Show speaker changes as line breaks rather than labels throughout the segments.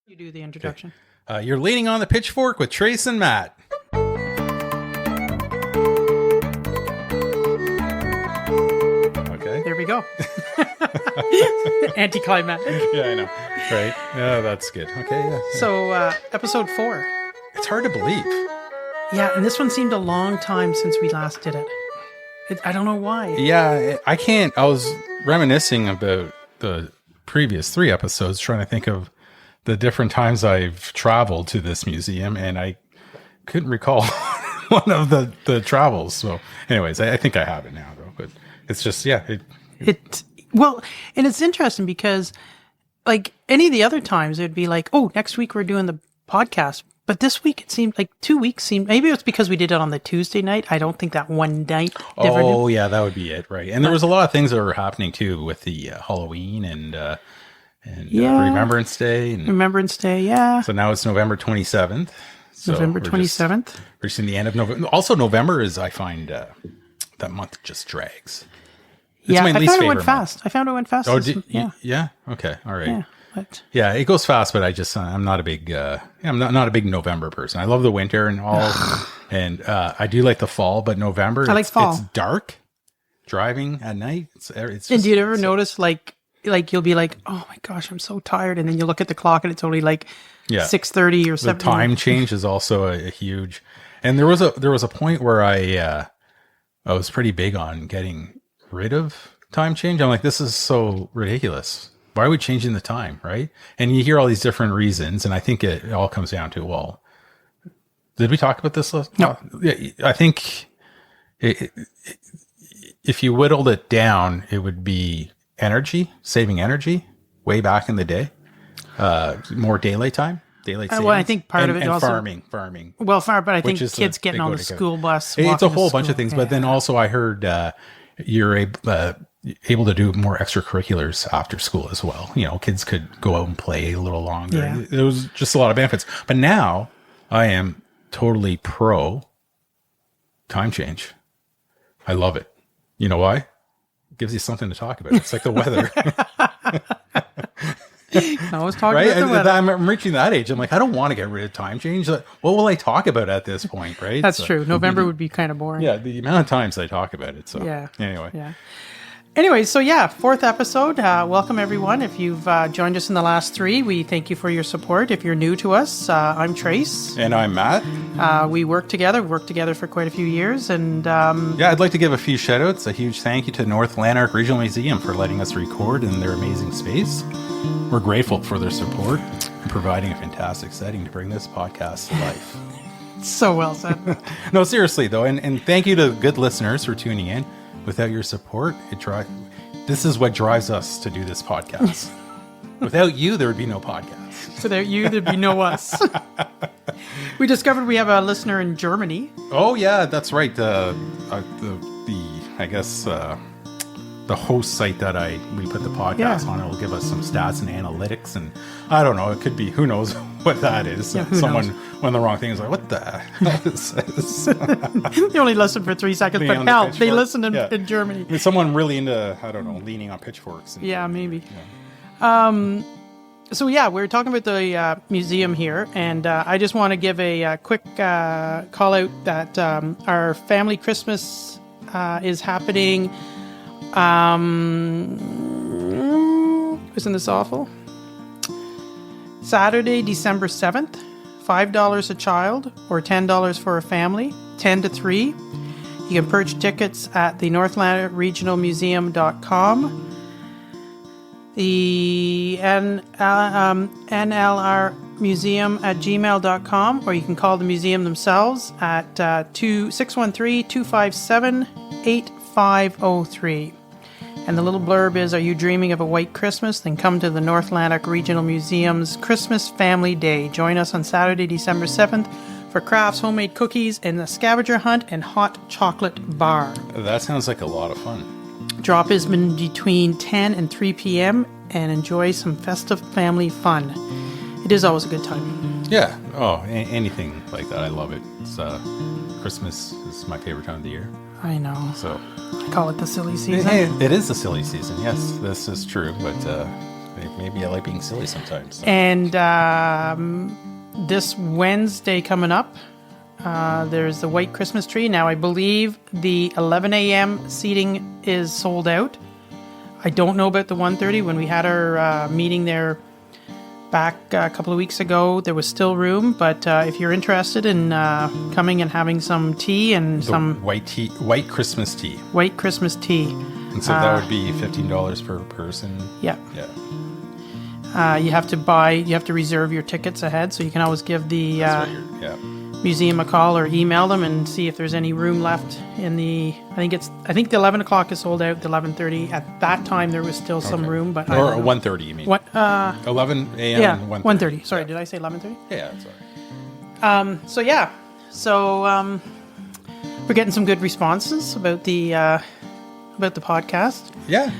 You do the introduction.
Okay. You're leaning on the Pitchfork with Trace and Matt. Okay.
There we go. Anticlimactic.
Yeah, I know. Right. Yeah, that's good. Okay. Yeah.
So, episode 4.
It's hard to believe.
Yeah, and this one seemed a long time since we last did it. I don't know why.
Yeah, I can't. I was reminiscing about the previous 3 episodes, trying to think of the different times I've traveled to this museum, and I couldn't recall one of the travels. So anyways, I think I have it now, though. But it's just, yeah.
Well, and it's interesting because, like, any of the other times, it'd be like, oh, next week we're doing the podcast. But this week, it seemed like 2 weeks seemed, maybe it's because we did it on the Tuesday night. I don't think that one night.
Oh, yeah, that would be it, right. And there was a lot of things that were happening, too, with the Halloween and Remembrance Day.
Remembrance Day, yeah.
So now it's November 27th. So
November 27th.
We're just in the end of November. Also, November is, I find, that month just drags. It's
yeah,
my
I
least
found it
favorite
went fast. I found it went fast.
Oh,
yeah.
Yeah? Okay, all right.
Yeah. But
yeah, it goes fast, but I'm not a big I'm not a big November person. I love the winter and all, and I do like the fall, but November
I like fall.
It's dark driving at night. It's just,
and do you ever notice like you'll be like, oh my gosh, I'm so tired, and then you look at the clock and it's only like 6:30 or 7.
The time change is also a huge. And there was a point where I was pretty big on getting rid of time change. I'm like, this is so ridiculous. Why are we changing the time, right? And you hear all these different reasons, and I think it all comes down to, well, did we talk about this?
No.
Yeah, I think if you whittled it down, it would be saving energy way back in the day, more daylight time, daylight savings.
Well, I think part of it
and
also
farming.
Well, but I think kids getting on the school bus.
It's a whole bunch of things, but then also I heard you're able to do more extracurriculars after school as well. You know, kids could go out and play a little longer.
Yeah.
There was just a lot of benefits. But now I am totally pro time change. I love it. You know why? It gives you something to talk about. It's like the weather.
I was talking
right?
about the weather.
I'm reaching that age. I'm like, I don't want to get rid of time change. Like, what will I talk about at this point, right?
That's true. November would be kind of boring.
Yeah, the amount of times I talk about it. So
yeah.
Anyway.
Yeah. Anyway, so yeah, 4th episode. Welcome, everyone. If you've joined us in the last 3, we thank you for your support. If you're new to us, I'm Trace.
And I'm Matt.
We work together. We've worked together for quite a few years. And
yeah, I'd like to give a few shout-outs. A huge thank you to North Lanark Regional Museum for letting us record in their amazing space. We're grateful for their support and providing a fantastic setting to bring this podcast to life.
So well said.
No, seriously, though. And thank you to good listeners for tuning in. Without your support, this is what drives us to do this podcast. Without you, there would be no podcast.
Without you, thered be no us. We discovered we have a listener in Germany.
Oh yeah, that's right. The host site that we put the podcast on, it will give us some stats and analytics, and I don't know, it could be, who knows what that is.
Yeah,
someone when the wrong thing is like, what the hell is this?
They only listened for 3 seconds, but hell, they listened in Germany.
It's someone really into, I don't know, leaning on pitchforks.
Yeah, maybe. Yeah. So yeah, we're talking about the museum here, and I just want to give a quick call out that our family Christmas is happening. Isn't this awful? Saturday, December 7th, $5 a child or $10 for a family, 10 to 3. You can purchase tickets at the North Lanark Regional Museum.com. The NLR Museum at gmail.com, or you can call the museum themselves at 613-257-8503. And the little blurb is, are you dreaming of a white Christmas? Then come to the North Lanark Regional Museum's Christmas Family Day. Join us on Saturday, December 7th for crafts, homemade cookies, and a scavenger hunt and hot chocolate bar.
That sounds like a lot of fun.
Drop is between 10 and 3 p.m. and enjoy some festive family fun. It is always a good time.
Yeah. Oh, anything like that. I love it. It's, Christmas is my favorite time of the year.
I know.
So
I call it the silly season.
It is the silly season. Yes, this is true. But maybe I like being silly sometimes. So.
And this Wednesday coming up, there's the White Christmas Tree. Now, I believe the 11 a.m. seating is sold out. I don't know about the 1:30. When we had our meeting there back a couple of weeks ago, there was still room. But if you're interested in coming and having some tea and some
white Christmas tea.
White Christmas tea.
And so that would be $15 per person.
Yeah.
Yeah.
You have to reserve your tickets ahead, so you can always give the museum a call or email them and see if there's any room left in the. I think the 11 o'clock is sold out. The 11:30 at that time there was still some room, but
or 1:30. You mean what? 11 a.m.
Yeah,
and
1:30. Sorry, did I say 11:30?
Yeah, sorry.
So we're getting some good responses about the podcast.
Yeah.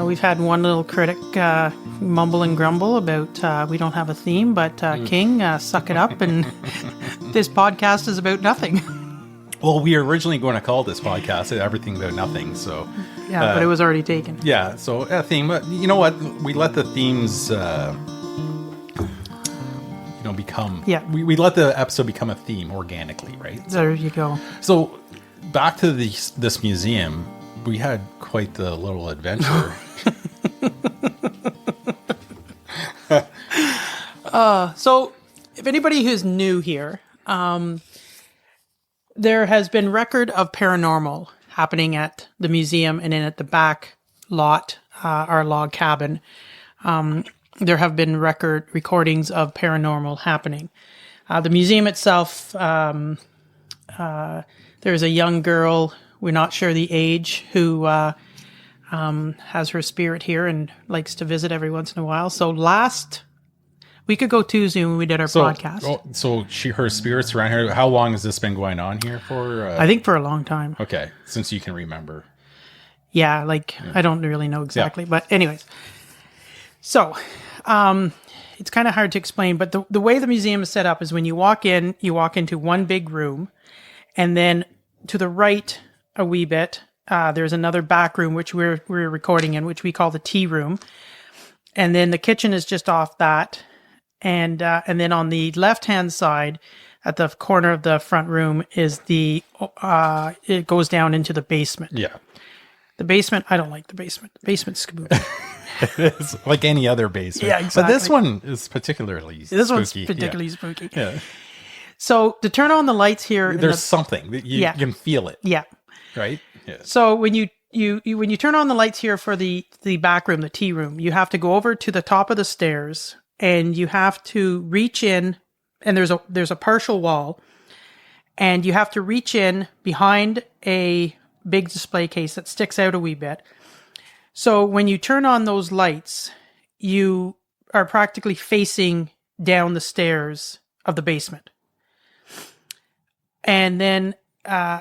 We've had one little critic mumble and grumble about we don't have a theme, but King, suck it up, and this podcast is about nothing.
Well, we were originally going to call this podcast Everything About Nothing, so...
Yeah, but it was already taken.
Yeah, so a theme. You know what? We let the themes... become...
Yeah.
We let the episode become a theme organically, right?
There you go.
So, back to this museum... We had quite the little adventure.
So, if anybody who's new here, there has been record of paranormal happening at the museum and in at the back lot, our log cabin. There have been recordings of paranormal happening. The museum itself, there's a young girl. We're not sure the age, who has her spirit here and likes to visit every once in a while. So last week ago Tuesday when we did our podcast.
Her spirit's around here. How long has this been going on here for?
I think for a long time.
Okay, since you can remember.
Yeah, I don't really know exactly. Yeah. But anyways. So it's kind of hard to explain, but the way the museum is set up is when you walk into one big room, and then to the right a wee bit, there's another back room which we're recording in, which we call the tea room, and then the kitchen is just off that, and then on the left hand side, at the corner of the front room, is it goes down into the basement.
Yeah,
the basement. I don't like the basement. The basement's spooky.
It's like any other basement.
Yeah, exactly.
But this one is particularly spooky.
This one's particularly spooky.
Yeah.
So to turn on the lights here,
there's something that you can feel it.
Yeah.
Right. Yeah.
So when you turn on the lights here for the back room, the tea room, you have to go over to the top of the stairs and you have to reach in, and there's a partial wall, and you have to reach in behind a big display case that sticks out a wee bit. So when you turn on those lights, you are practically facing down the stairs of the basement. And then,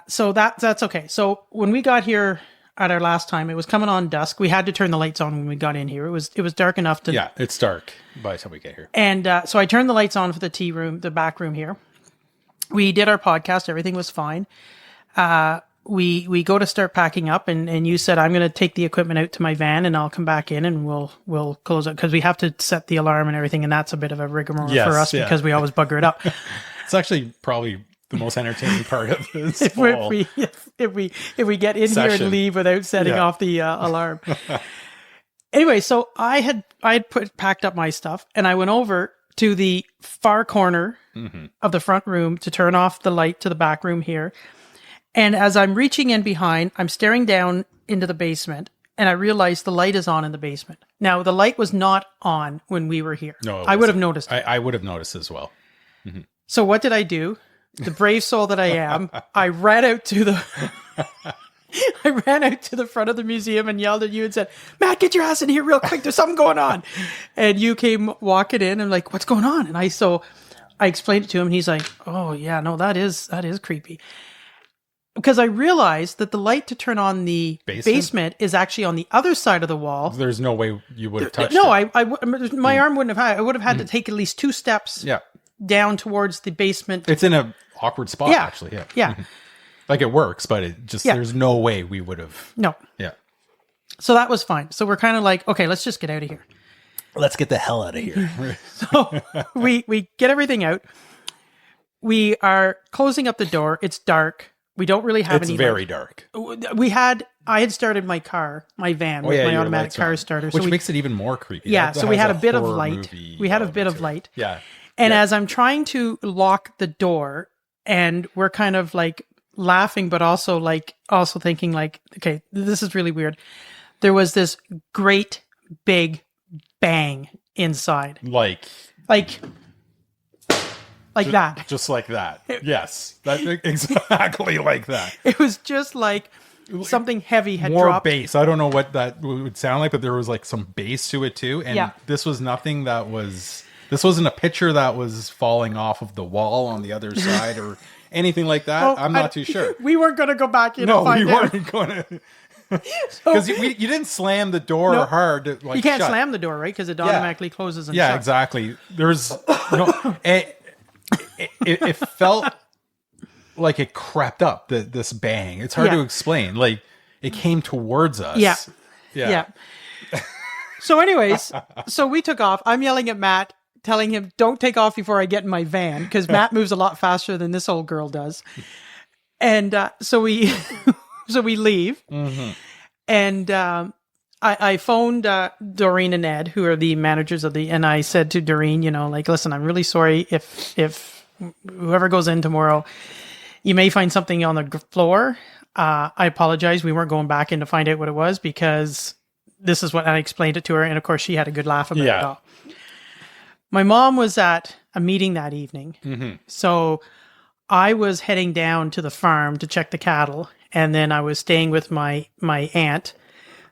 so that's okay. So when we got here at our last time, it was coming on dusk. We had to turn the lights on when we got in here. It was dark enough to...
Yeah, it's dark by the time we get here.
And so I turned the lights on for the tea room, the back room here. We did our podcast. Everything was fine. We go to start packing up, and you said, I'm going to take the equipment out to my van and I'll come back in and we'll close it, because we have to set the alarm and everything, and that's a bit of a rigmarole for us because we always bugger it up.
It's actually probably the most entertaining part of this
if we get in
session.
Here and leave without setting off the alarm. Anyway, so I had packed up my stuff, and I went over to the far corner of the front room to turn off the light to the back room here. And as I'm reaching in behind, I'm staring down into the basement, and I realized the light is on in the basement. Now, the light was not on when we were here.
No,
I would have noticed.
I would have noticed as well. Mm-hmm.
So what did I do? The brave soul that I am, I ran out to the front of the museum and yelled at you and said, Matt, get your ass in here real quick. There's something going on. And you came walking in and like, what's going on? And I explained it to him, and he's like, oh yeah, no, that is creepy. Because I realized that the light to turn on the basement is actually on the other side of the wall.
There's no way you would have touched
it. My arm wouldn't have had. I would have had to take at least 2 steps down towards the basement.
It's in an awkward spot, actually. Yeah.
Yeah.
Like it works, but it just, there's no way we would have.
No.
Yeah.
So that was fine. So we're kind of like, okay, let's just get out of here.
Let's get the hell out of here.
So we get everything out. We are closing up the door. It's dark. We don't really have
It's
any
very
light.
dark.
I had started my van with my
your
automatic
lights
car
on,
starter.
which
So
makes it even more creepy.
yeah,
That
so we
has
had a bit of
horror
light.
movie
We had a bit
element
of
to it.
light.
Yeah.
And as I'm trying to lock the door, and we're kind of like laughing, but also thinking like, okay, this is really weird. There was this great big bang inside.
Like
That.
just like that. Yes. Exactly like that.
It was just like something heavy had
More
dropped.
bass. I don't know what that would sound like, but there was like some bass to it too. And
Yeah.
this wasn't a picture that was falling off of the wall on the other side or anything like that.
Oh,
I'm not too sure.
We weren't going to go back in
No,
and find
we
out.
weren't going to. Because you didn't slam the door
No.
hard. Like,
You can't
shut.
slam the door, right? Because it automatically closes and
Yeah,
shuts.
exactly. There's no. It felt like it crept up. This bang. It's hard
Yeah.
to explain. Like it came towards us.
Yeah.
Yeah.
So anyways, so we took off. I'm yelling at Matt, telling him, don't take off before I get in my van, because Matt moves a lot faster than this old girl does. And so we leave.
Mm-hmm.
And I phoned Doreen and Ed, who are the managers and I said to Doreen, listen, I'm really sorry if whoever goes in tomorrow, you may find something on the floor. I apologize. We weren't going back in to find out what it was, because this is what I explained it to her. And of course, she had a good laugh about it all. My mom was at a meeting that evening.
Mm-hmm.
So I was heading down to the farm to check the cattle. And then I was staying with my aunt,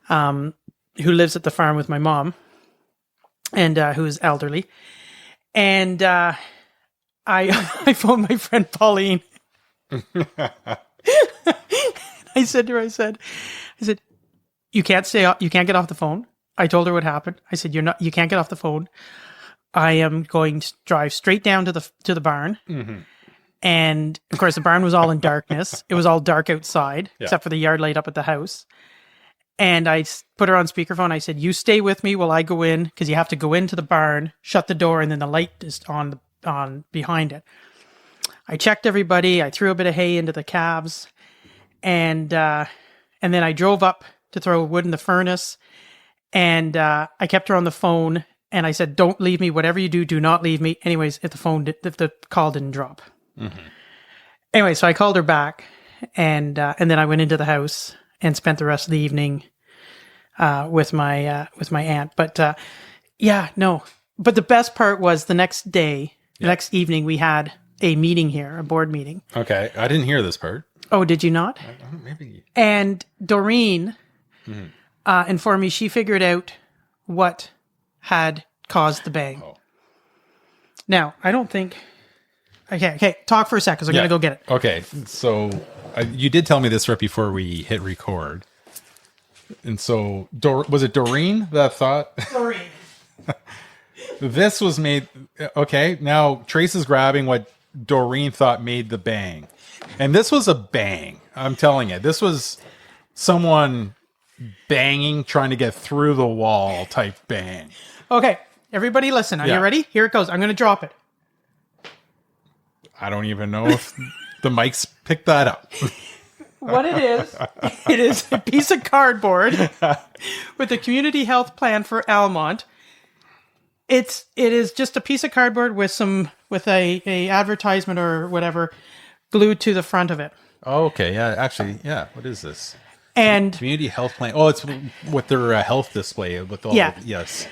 who lives at the farm with my mom, and who is elderly. And I phoned my friend Pauline. I said to her, I said, you can't get off the phone. I told her what happened. I said, you can't get off the phone. I am going to drive straight down to the barn. Mm-hmm. And of course the barn was all in darkness. It was all dark outside, except for the yard light up at the house. And I put her on speakerphone. I said, you stay with me while I go in, because you have to go into the barn, shut the door, and then the light is on behind it. I checked everybody. I threw a bit of hay into the calves, and then I drove up to throw wood in the furnace. And I kept her on the phone, and I said, "Don't leave me. Whatever you do, do not leave me." Anyways, if the call didn't drop. Mm-hmm. Anyway, so I called her back, and then I went into the house and spent the rest of the evening with my aunt. But no. But the best part was the next day, the next evening, we had a meeting here, a board meeting.
Okay, I didn't hear this part.
Oh, did you not?
Maybe.
And Doreen informed me she figured out what had caused the bang. Oh. Now, I don't think... Okay, talk for a second, because I'm going to go get it.
Okay, so you did tell me this right before we hit record. And so, was it Doreen that thought...
Doreen.
This was made... Okay, now Trace is grabbing what Doreen thought made the bang. And this was a bang. I'm telling you. This was someone banging, trying to get through the wall type bang.
Okay, everybody listen. Are you ready? Here it goes. I'm going to drop it.
I don't even know if the mics picked that up.
What it is a piece of cardboard with a community health plan for Almont. It is just a piece of cardboard with a advertisement or whatever glued to the front of it.
Oh, okay. Yeah, actually, yeah. What is this?
And
community health plan. Oh, it's with their health display with all.
Yeah.
Yes.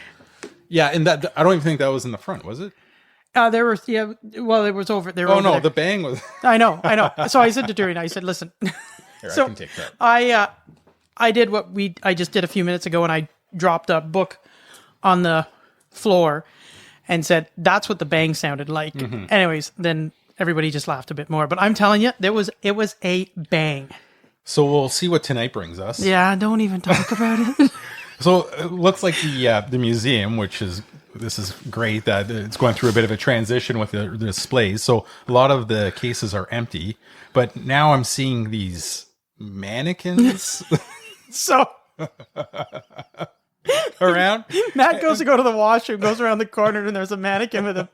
Yeah, and that I don't even think that was in the front, was it?
There was Well, it was over there.
Oh no,
there.
the bang was.
I know. So I said to Doreen, I said, listen.
Here,
so
I can take that.
I did what I just did a few minutes ago, and I dropped a book on the floor and said, that's what the bang sounded like. Mm-hmm. Anyways, then everybody just laughed a bit more. But I'm telling you, it was a bang.
So we'll see what tonight brings us.
Yeah, don't even talk about it.
So it looks like the museum, this is great that it's going through a bit of a transition with the displays. So a lot of the cases are empty, but now I'm seeing these mannequins.
So
around.
Matt goes to go to the washroom, goes around the corner, and there's a mannequin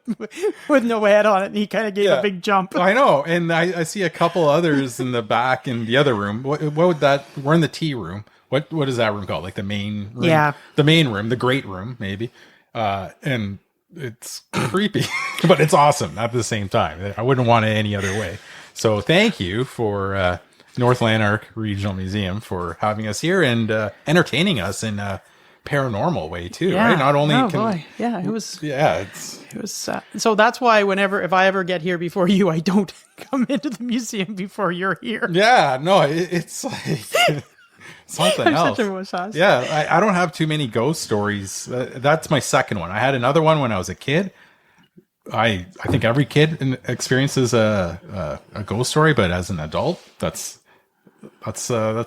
with no head on it, and he kind of gave a big jump.
I know, and I see a couple others in the back in the other room. What would that? We're in the tea room. What is that room called? Like the main room?
Yeah.
The main room, the great room, maybe. And it's creepy, but it's awesome at the same time. I wouldn't want it any other way. So thank you for North Lanark Regional Museum for having us here and entertaining us in a paranormal way too, right? Not only
it was
it's
so that's why if I ever get here before you, I don't come into the museum before you're here.
it's like something
I'm
else.
such a wuss-ass.
I don't have too many ghost stories. That's my second one. I had another one when I was a kid. I think every kid experiences a ghost story, but as an adult, that's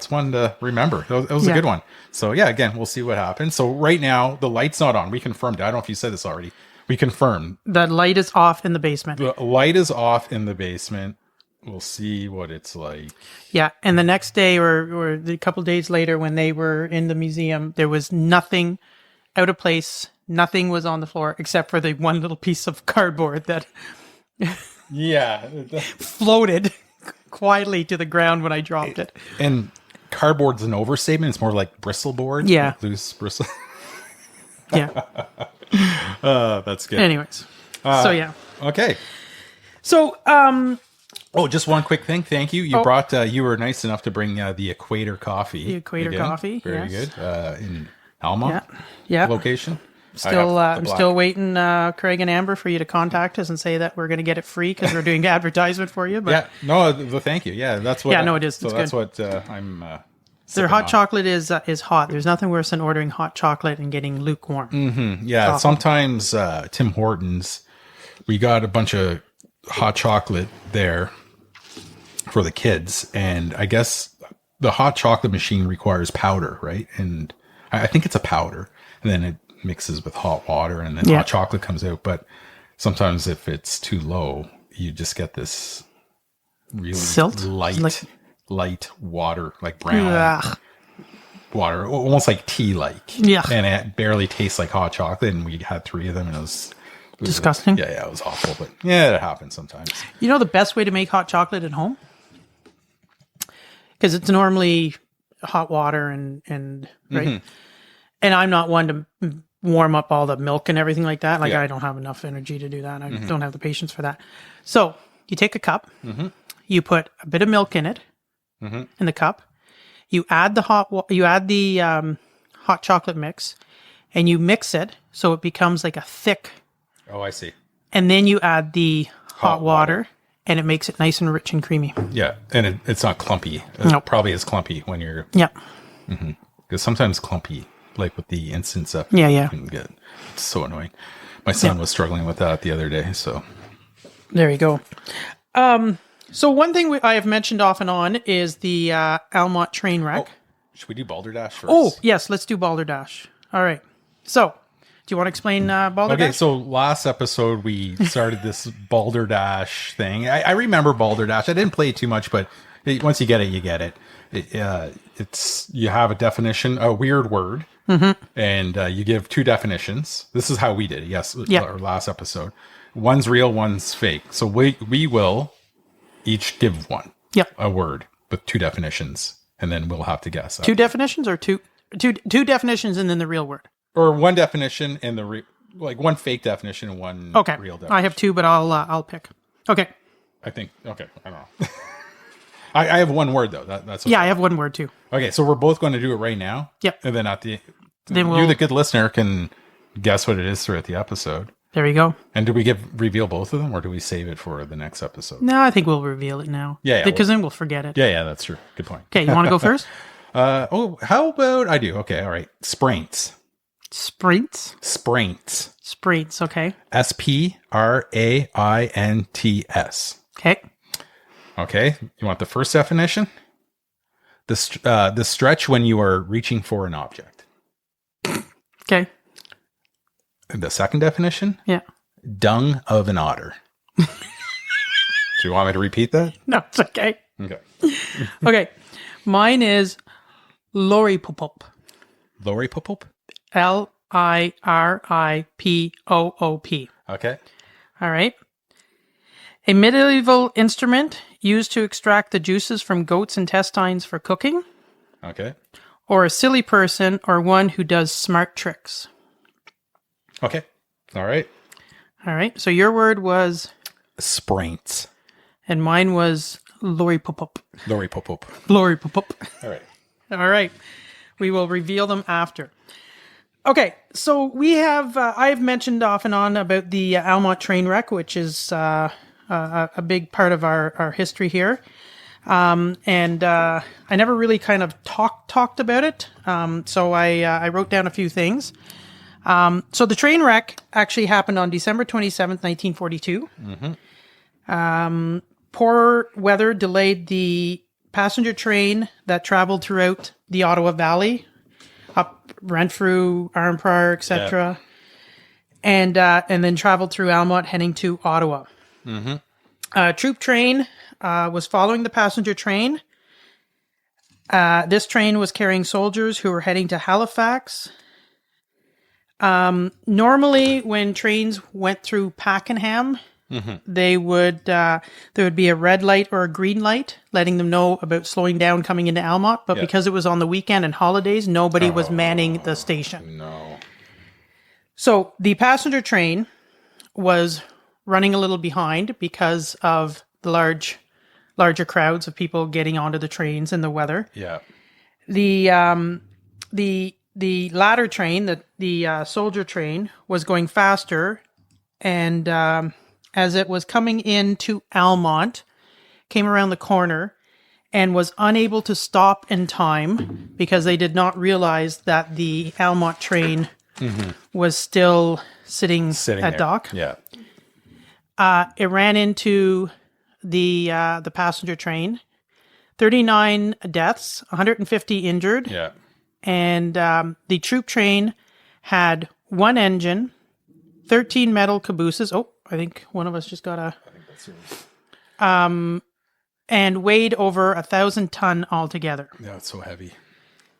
one to remember. It was a good one. So again, we'll see what happens. So right now the light's not on. We confirmed. I don't know if you said this already. We confirmed
the light is off in the basement.
The light is off in the basement. We'll see what it's like.
Yeah, and the next day or a couple days later, when they were in the museum, there was nothing out of place. Nothing was on the floor except for the one little piece of cardboard that floated quietly to the ground when I dropped it.
And cardboard's an overstatement. It's more like bristleboard.
Yeah.
Like loose bristle.
Yeah.
That's good.
Anyways.
Okay.
So,
just one quick thing. Thank you. You brought, you were nice enough to bring the Equator coffee.
The Equator coffee.
Very good. In Alma location.
I'm still waiting, Craig and Amber, for you to contact us and say that we're going to get it free because we're doing advertisement for you. But
thank you. Yeah, that's what.
It is.
So that's what I'm.
Their hot chocolate is hot. There's nothing worse than ordering hot chocolate and getting lukewarm.
Mm-hmm. Yeah, coffee. Sometimes Tim Hortons, we got a bunch of hot chocolate there for the kids, and I guess the hot chocolate machine requires powder, right? And I think it's a powder, and then it mixes with hot water, and then hot chocolate comes out. But sometimes if it's too low, you just get this really
silt,
light water, like brown water, almost like tea-like.
Yeah,
and it barely tastes like hot chocolate. And we had 3 of them, and it was
disgusting.
It was awful. But it happens sometimes.
You know the best way to make hot chocolate at home? Because it's normally hot water and right. Mm-hmm. And I'm not one to warm up all the milk and everything like that. I don't have enough energy to do that. I don't have the patience for that. So you take a cup, you put a bit of milk in it, in the cup. You add the hot chocolate mix, and you mix it so it becomes like a thick.
Oh, I see.
And then you add the hot water, and it makes it nice and rich and creamy. Yeah,
and it's not clumpy. It probably is clumpy when you're.
Yeah.
Because sometimes clumpy, like with the instant stuff.
Yeah.
It's so annoying. My son was struggling with that the other day. So
there you go. So one thing I have mentioned off and on is the Almont train wreck.
Should we do Balderdash first?
Oh, yes. Let's do Balderdash. All right. So, do you want to explain Balderdash?
Okay, so last episode we started this Balderdash thing. I remember Balderdash. I didn't play it too much, but once you get it, you get it. It's you have a definition, a weird word, and you give 2 definitions. This is how we did it. Our last episode. One's real, one's fake. So we will each give one. A word with 2 definitions, and then we'll have to guess.
2 definitions, or two definitions and then the real word, or
1 definition and like 1 fake definition and 1 real definition.
I have 2, but I'll pick. Okay.
I think. Okay. I don't know. I have 1 word though. That's okay.
I have 1 word too.
Okay, so we're both going to do it right now.
Yep.
And then you, the good listener, can guess what it is throughout the episode.
There you go.
And do we reveal both of them, or do we save it for the next episode?
No, I think we'll reveal it now. Because then we'll forget it.
Yeah, that's true. Good point.
Okay, you want to go first?
How about I do? Okay, all right. Spraints.
Spraints?
Spraints.
Spraints, okay.
SPRAINTS.
Okay.
Okay, you want the first definition? The stretch when you are reaching for an object.
Okay.
The second definition?
Yeah.
Dung of an otter. Do you want me to repeat that?
No, it's okay.
Okay.
Okay. Mine is lorry pop-up.
Lorry pop-up?
Liripoop.
Okay.
All right. A medieval instrument used to extract the juices from goats' intestines for cooking,
Okay.
or a silly person or one who does smart tricks.
Okay. All right.
All right. So your word was,
Spraints.
and mine was Liripoop.
Loripoop.
Liripoop.
All right.
All right. We will reveal them after. Okay, so we have, I've mentioned off and on about the Almont train wreck, which is a big part of our history here. And I never really kind of talked about it. So I wrote down a few things. So the train wreck actually happened on December 27th, 1942. Poor weather delayed the passenger train that traveled throughout the Ottawa Valley, up Renfrew, Arnprior, etc., and then traveled through Almont, heading to Ottawa. Troop train was following the passenger train. This train was carrying soldiers who were heading to Halifax. Normally, when trains went through Pakenham, there would be a red light or a green light letting them know about slowing down coming into Almont. But because it was on the weekend and holidays, nobody was manning the station.
No.
So the passenger train was running a little behind because of the larger crowds of people getting onto the trains and the weather.
Yeah.
The ladder train, the soldier train, was going faster, and as it was coming into Almont, came around the corner and was unable to stop in time because they did not realize that the Almont train was still sitting at
there.
dock.
Yeah.
It ran into the passenger train. 39 deaths, 150 injured.
Yeah.
And the troop train had one engine, 13 metal cabooses. Oh, I think one of us just got and weighed over 1,000 ton altogether.
Yeah, it's so heavy.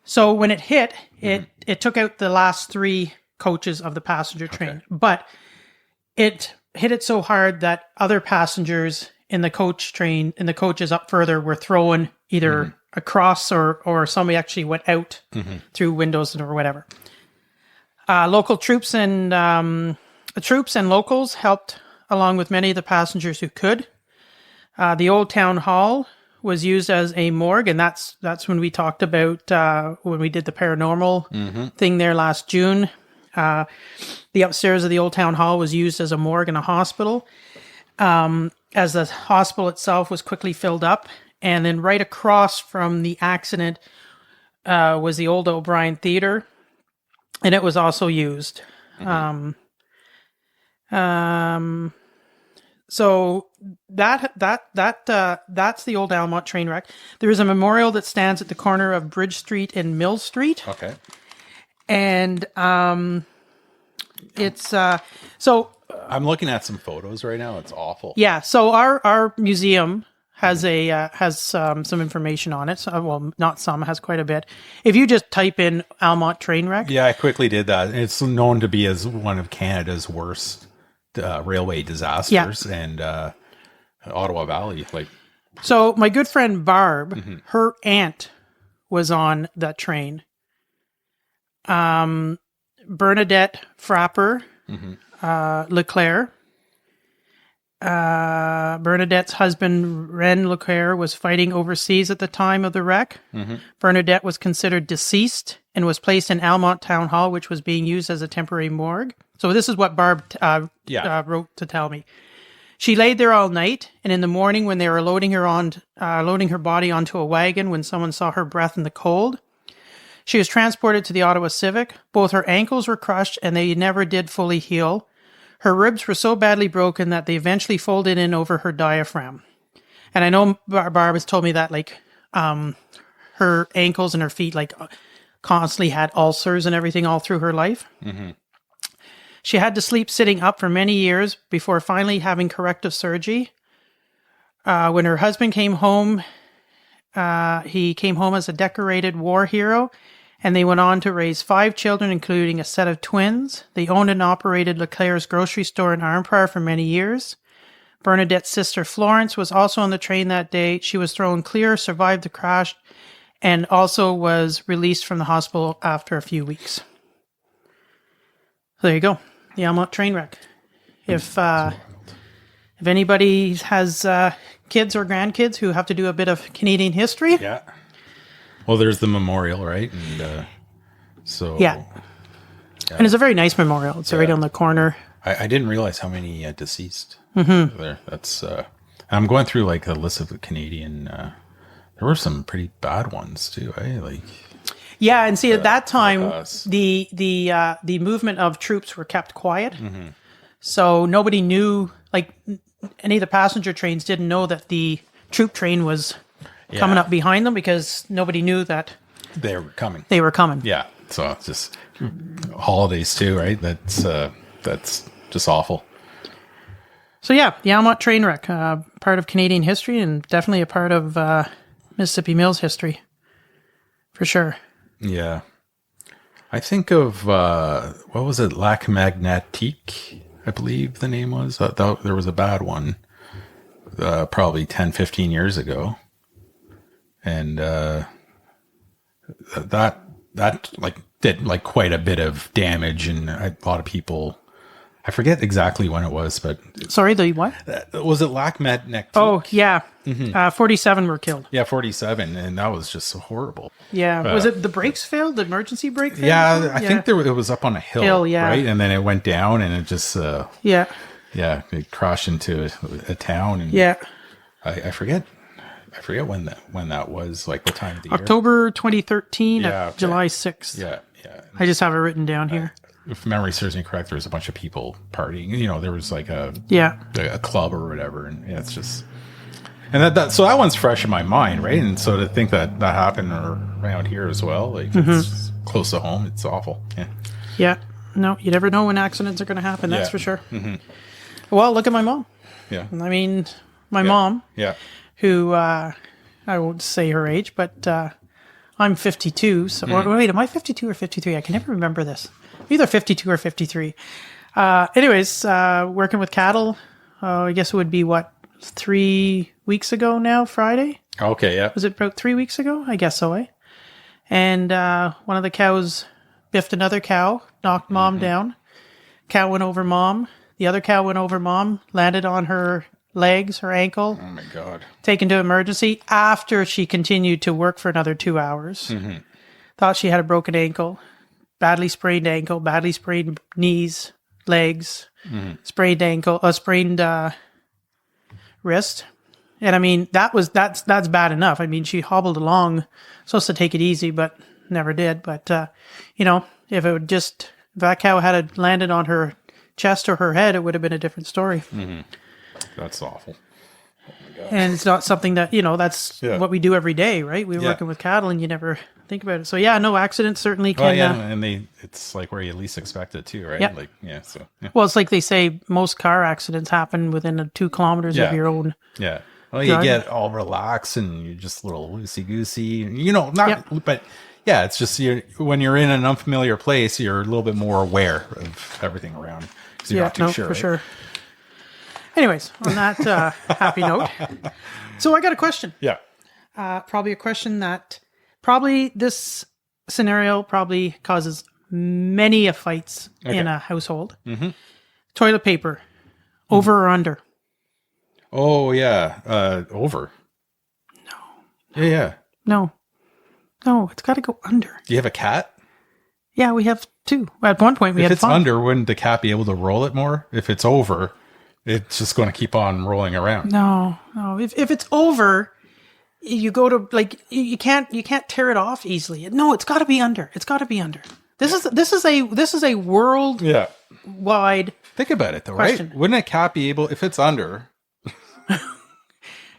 So when it hit, it took out the last three coaches of the passenger train. But it hit it so hard that other passengers in the coaches up further were thrown either across or somebody actually went out through windows or whatever. Local troops and locals helped along with many of the passengers who could. The old town hall was used as a morgue, and that's when we talked about when we did the paranormal thing there last June. The upstairs of the old town hall was used as a morgue and a hospital. As the hospital itself was quickly filled up. And then right across from the accident was the old O'Brien Theater, and it was also used. So that's the old Almont train wreck. There is a memorial that stands at the corner of Bridge Street and Mill Street.
Okay.
And it's so
I'm looking at some photos right now. It's awful.
yeah. So our museum has some information on it. So, well, not some, has quite a bit. If you just type in Almont train wreck.
Yeah, I quickly did that. It's known to be as one of Canada's worst railway disasters, and Ottawa Valley.
So my good friend Barb, her aunt was on that train. Bernadette Frapper, Leclerc. Bernadette's husband, Ren Leclerc, was fighting overseas at the time of the wreck. Bernadette was considered deceased and was placed in Almont Town Hall, which was being used as a temporary morgue. So this is what Barb wrote to tell me. She laid there all night, and in the morning when they were loading her body onto a wagon when someone saw her breath in the cold, she was transported to the Ottawa Civic. Both her ankles were crushed, and they never did fully heal. Her ribs were so badly broken that they eventually folded in over her diaphragm. And I know Barb has told me that her ankles and her feet constantly had ulcers and everything all through her life. She had to sleep sitting up for many years before finally having corrective surgery. When her husband came home, he came home as a decorated war hero, And they went on to raise 5 children, including a set of twins. They owned and operated Leclerc's grocery store in Arnprior for many years. Bernadette's sister Florence was also on the train that day. She was thrown clear, survived the crash, and also was released from the hospital after a few weeks. So there you go. The Almont train wreck. If anybody has kids or grandkids who have to do a bit of Canadian history.
Yeah. Well, there's the memorial, right? And so...
Yeah. And it's a very nice memorial. It's right on the corner.
I didn't realize how many deceased there. That's... I'm going through like a list of the Canadian... there were some pretty bad ones too, eh? Like...
Yeah, and see, at that time, the movement of troops were kept quiet. So nobody knew, like, any of the passenger trains didn't know that the troop train was coming up behind them because nobody knew that
they were coming.
Yeah.
So it's just holidays too, right? That's just awful.
So yeah, the Almont train wreck, part of Canadian history and definitely a part of Mississippi Mills history, for sure.
Yeah. I think of, what was it? Lac Magnetique, I believe the name was. There was a bad one, probably 10, 15 years ago. And that like did like quite a bit of damage, and a lot of people, I forget exactly when it was, but...
Sorry, the what?
Was it Lac Magnetique?
Oh, yeah. 47 were killed.
Yeah, 47, and that was just so horrible.
Yeah. Was it the brakes failed? The emergency brake failed?
Yeah, I think it was up on a hill,
yeah.
right? And then it went down, and it just...
Yeah,
it crashed into a town. And
yeah.
I forget when that was, like what time of the year?
October 2013,
Yeah, okay.
July 6th.
Yeah.
I just have it written down here.
If memory serves me correct, there was a bunch of people partying. You know, there was like a club or whatever, and it's just... And so that one's fresh in my mind, right? And so to think that happened around here as well, like it's close to home, it's awful. Yeah.
Yeah. No, you never know when accidents are going to happen. That's for sure. Well, look at my mom.
Yeah.
I mean, my mom, who, I won't say her age, but I'm 52. So wait, am I 52 or 53? I can never remember this. Either 52 or 53. Anyways, working with cattle, I guess it would be 3 weeks ago now, Friday?
Okay, yeah.
Was it about 3 weeks ago? I guess so, eh? And one of the cows biffed another cow, knocked mom down. Cow went over mom. The other cow went over mom, landed on her legs, her ankle.
Oh my God.
Taken to emergency after she continued to work for another 2 hours. Thought she had a broken ankle. Badly sprained ankle, badly sprained knees, legs, sprained ankle, sprained wrist. And I mean, that's bad enough. I mean, she hobbled along, supposed to take it easy, but never did. But, if that cow had landed on her chest or her head, it would have been a different story.
That's awful.
And it's not something that, that's what we do every day, right? We're working with cattle and you never think about it. So yeah, no, accidents certainly can.
And it's like where you least expect it too, right?
Yep.
Like, so. Yeah.
Well, it's like they say most car accidents happen within 2 kilometers of your own.
Yeah. Well, you get all relaxed and you're just a little loosey-goosey, but yeah, it's just when you're in an unfamiliar place, you're a little bit more aware of everything around because you're not too sure.
For sure. Anyways, on that happy note. So I got a question.
Yeah.
Probably a question that this scenario probably causes many fights in a household. Toilet paper, over or under?
Oh, yeah. Over. No. Yeah.
No, it's got to go under.
Do you have a cat?
Yeah, we have 2. At one point, we had 5.
If it's under, wouldn't the cat be able to roll it more? If it's over, it's just going to keep on rolling around.
No. If it's over, you go to you can't tear it off easily. No, it's got to be under. It's got to be under. This is a world wide.
Think about it though,
question.
Right? Wouldn't a cat be able if it's under?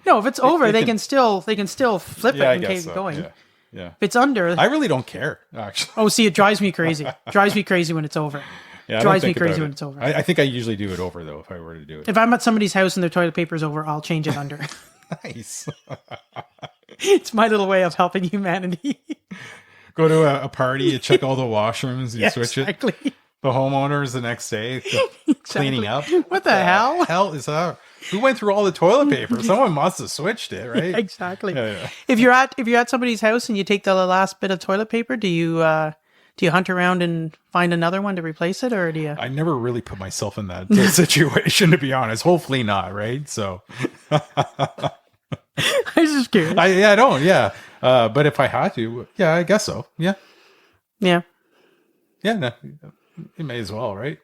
No, if it's over, they can still flip it and keep going.
Yeah.
If it's under,
I really don't care actually.
Oh, see, it drives me crazy. Drives me crazy when it's over.
Yeah,
drives me crazy when it's over.
I think I usually do it over though if I were to do it.
If I'm at somebody's house and their toilet paper's over, I'll change it under.
Nice.
It's my little way of helping humanity.
go to a party, you check all the washrooms, you
Yeah,
switch
exactly.
it. The homeowners the next day cleaning up.
What the hell?
Hell is that? Who went through all the toilet paper? Someone must have switched it, right?
Exactly.
Yeah.
If you're at somebody's house and you take the last bit of toilet paper, do you hunt around and find another one to replace it, or do you?
I never really put myself in that situation, to be honest. Hopefully not, right? So
I was just curious.
I don't, yeah. But if I had to, yeah, I guess so. Yeah.
Yeah.
Yeah, no, you may as well, right?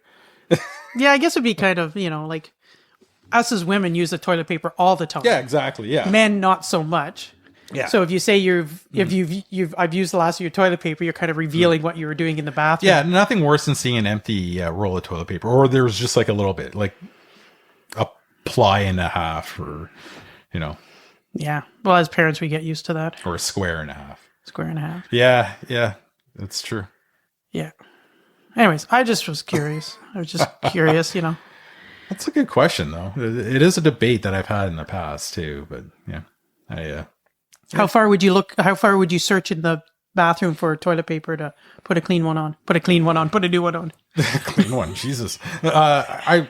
Yeah, I guess it'd be kind of, like us as women use the toilet paper all the time.
Yeah, exactly. Yeah.
Men not so much.
Yeah.
So if you say I've used the last of your toilet paper, you're kind of revealing what you were doing in the bathroom.
Yeah, nothing worse than seeing an empty roll of toilet paper, or there's just like a little bit, like a ply and a half, or
Yeah. Well, as parents, we get used to that.
or a square and a half.
Square and a half.
Yeah, that's true.
Yeah. Anyways, I just was curious. I was just curious,
That's a good question, though. It is a debate that I've had in the past too. But yeah,
How far would you look? How far would you search in the bathroom for toilet paper to put a clean one on? Put a clean one on. Put a new one on.
clean one, Jesus. I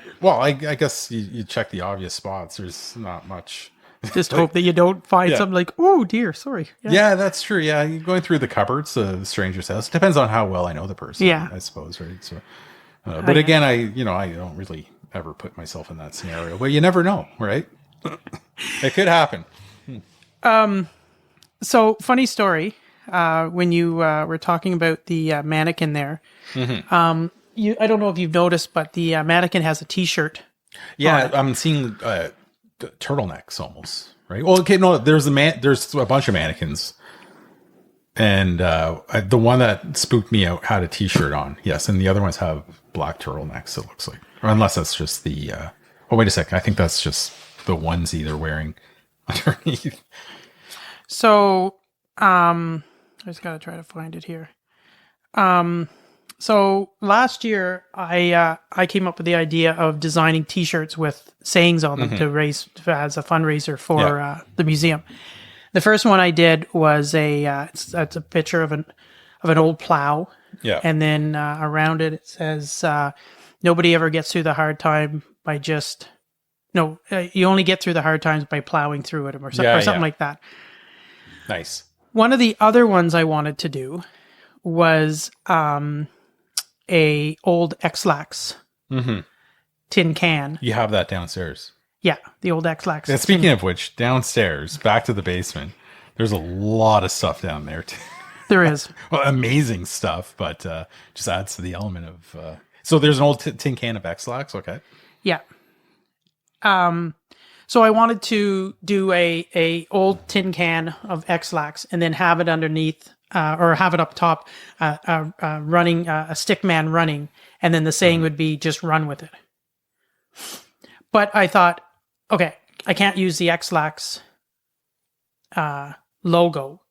guess you check the obvious spots. There's not much.
Just hope that you don't find something like, oh dear, sorry.
Yeah, that's true. Yeah, you're going through the cupboards of the stranger's house. Depends on how well I know the person.
Yeah.
I suppose, right? So, but again, I don't really ever put myself in that scenario. But you never know, right? It could happen.
So, funny story. When you were talking about the mannequin there, I don't know if you've noticed, but the mannequin has a T-shirt.
Yeah, I'm seeing turtlenecks almost, right? Well, okay, no, there's a bunch of mannequins, and the one that spooked me out had a T-shirt on, yes, and the other ones have black turtlenecks. It looks like, or unless that's just the. Oh, wait a second, I think that's just the onesie they're wearing underneath.
So, I just gotta try to find it here. So last year, I came up with the idea of designing T-shirts with sayings on them to raise as a fundraiser for the museum. The first one I did was it's a picture of an old plow, and then around it says, "Nobody ever gets through the hard time by just you only get through the hard times by plowing through it, or something like that."
Nice.
One of the other ones I wanted to do was a old X-Lax tin can.
You have that downstairs.
Yeah, the old X-Lax.
And speaking of which, downstairs, back to the basement, there's a lot of stuff down there too.
There is.
Well, amazing stuff, but just adds to the element of. So there's an old tin can of X-Lax. Okay.
Yeah. So I wanted to do a old tin can of X-Lax and then have it underneath, or have it up top, running a stick man running, and then the saying would be just run with it. But I thought, okay, I can't use the X-Lax logo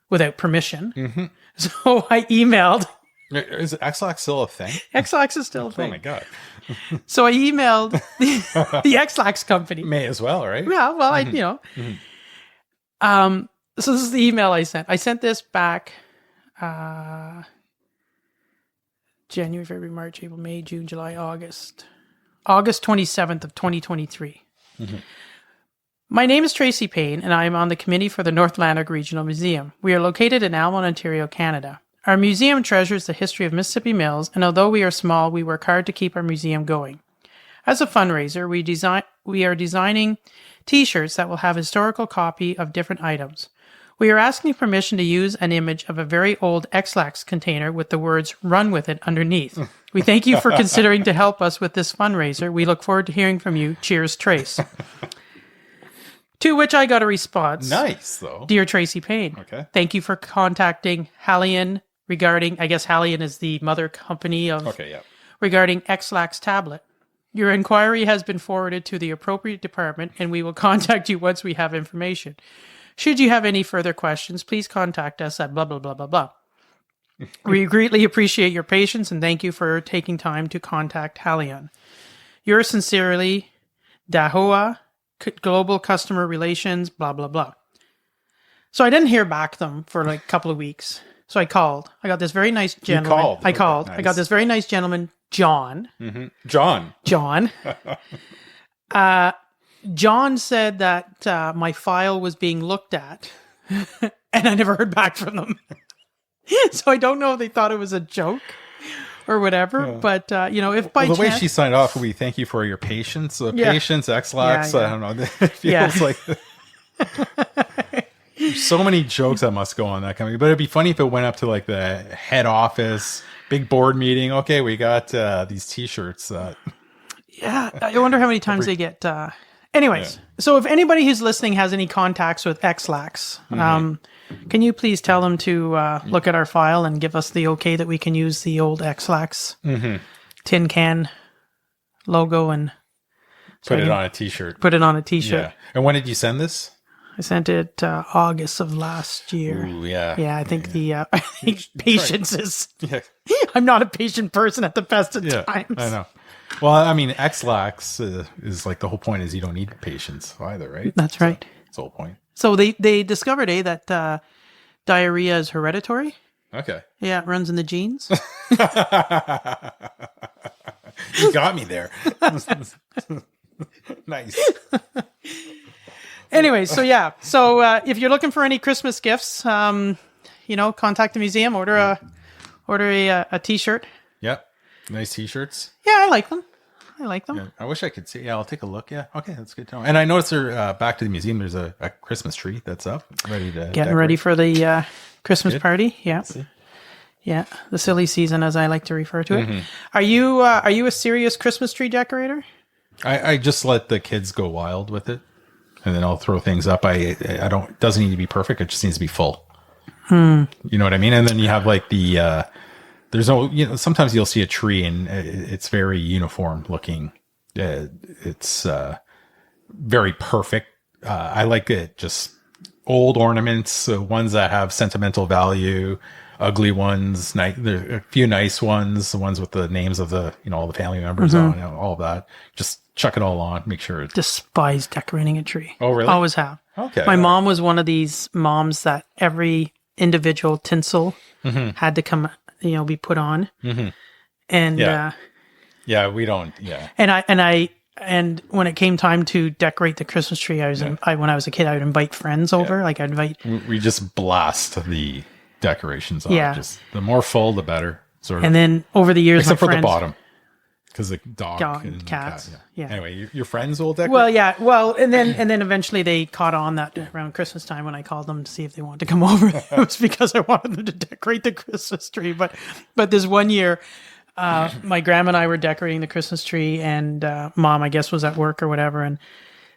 without permission. So I emailed.
Is X-Lax still a thing?
X-Lax is still a thing.
Oh my God.
So I emailed the X-Lax company.
May as well, right?
Yeah, well, so this is the email I sent. I sent this back January, February, March, April, May, June, July, August 27th of 2023. My name is Tracy Payne, and I am on the committee for the North Lanark Regional Museum. We are located in Almonte, Ontario, Canada. Our museum treasures the history of Mississippi Mills, and although we are small, we work hard to keep our museum going. As a fundraiser, we are designing T-shirts that will have a historical copy of different items. We are asking permission to use an image of a very old X-Lax container with the words "Run with it" underneath. We thank you for considering to help us with this fundraiser. We look forward to hearing from you. Cheers, Trace. To which I got a response.
Nice, though.
Dear Tracy Payne,
Okay.
Thank you for contacting Hallian regarding, I guess Hallian is the mother company of,
Okay, yeah.
regarding X-Lax tablet. Your inquiry has been forwarded to the appropriate department, and we will contact you once we have information. Should you have any further questions, please contact us at blah, blah, blah, blah, blah. We greatly appreciate your patience, and thank you for taking time to contact Hallian. Yours sincerely, Dahoa, Global Customer Relations, blah, blah, blah. So I didn't hear back them for like a couple of weeks. So I called. I got this very nice gentleman.
called.
I
Okay,
called.
nice.
I got this very nice gentleman, John.
John.
John. John said that my file was being looked at, and I never heard back from them. So I don't know if they thought it was a joke or whatever. But if by
The way
chance,
she signed off, we thank you for your patience.
Yeah.
Patience, X-Lax,
Yeah, yeah.
I don't know. It feels
Yeah.
like there's so many jokes that must go on that company. But it'd be funny if it went up to like the head office, big board meeting. Okay, we got these T-shirts.
yeah, I wonder how many times they get. Anyways, so if anybody who's listening has any contacts with Xlax, can you please tell them to look at our file and give us the okay that we can use the old Xlax tin can logo and
Put it on a T-shirt.
put it on a T-shirt?
Yeah. And when did you send this?
I sent it August of last year.
Ooh, yeah.
Yeah, I think I think patience is.
Yeah.
I'm not a patient person at the best of
Yeah,
times.
I know. Well, I mean, X-Lax is like the whole point is you don't need patience either, right?
That's right.
That's the whole point.
So they discovered that diarrhea is hereditary.
Okay.
Yeah, it runs in the genes.
You got me there. Nice.
Anyways, so yeah. So if you're looking for any Christmas gifts, contact the museum, order a T-shirt.
Yep. Nice T-shirts.
Yeah, I like them.
Yeah, I wish I could see. Yeah, I'll take a look. Yeah. Okay, that's good to know. And I noticed there, back to the museum, there's a Christmas tree that's up, ready to
Getting
decorate.
ready for the Christmas
Good.
party. Yeah.
See?
Yeah, the silly season, as I like to refer to it.
Mm-hmm.
Are you a serious Christmas tree decorator?
I just let the kids go wild with it, and then I'll throw things up. I don't. It doesn't need to be perfect. It just needs to be full. You know what I mean? And then you have like the. There's no. Sometimes you'll see a tree and it's very uniform looking. It's very perfect. I like it. Just old ornaments, ones that have sentimental value. Ugly ones, there's a few nice ones, the ones with the names of the all the family members on, all of that. Just chuck it all on, make sure it's
Despise decorating a tree.
Oh, really?
Always have.
okay.
My mom was one of these moms that every individual tinsel had to come, be put on. And
Yeah. Yeah, we don't. Yeah,
and when it came time to decorate the Christmas tree, when I was a kid, I would invite friends over. Like I'd invite.
we just blast the decorations on.
Yeah.
Just the more full, the better. Sort of.
And then over the years,
Except
my
for
friends,
the bottom, because the dog
and
and
cats.
cat,
Yeah.
Anyway, your friends will decorate.
Well, yeah. Well, and then eventually they caught on that around Christmas time when I called them to see if they wanted to come over. It was because I wanted them to decorate the Christmas tree. But this one year, my grandma and I were decorating the Christmas tree, and Mom, I guess, was at work or whatever, and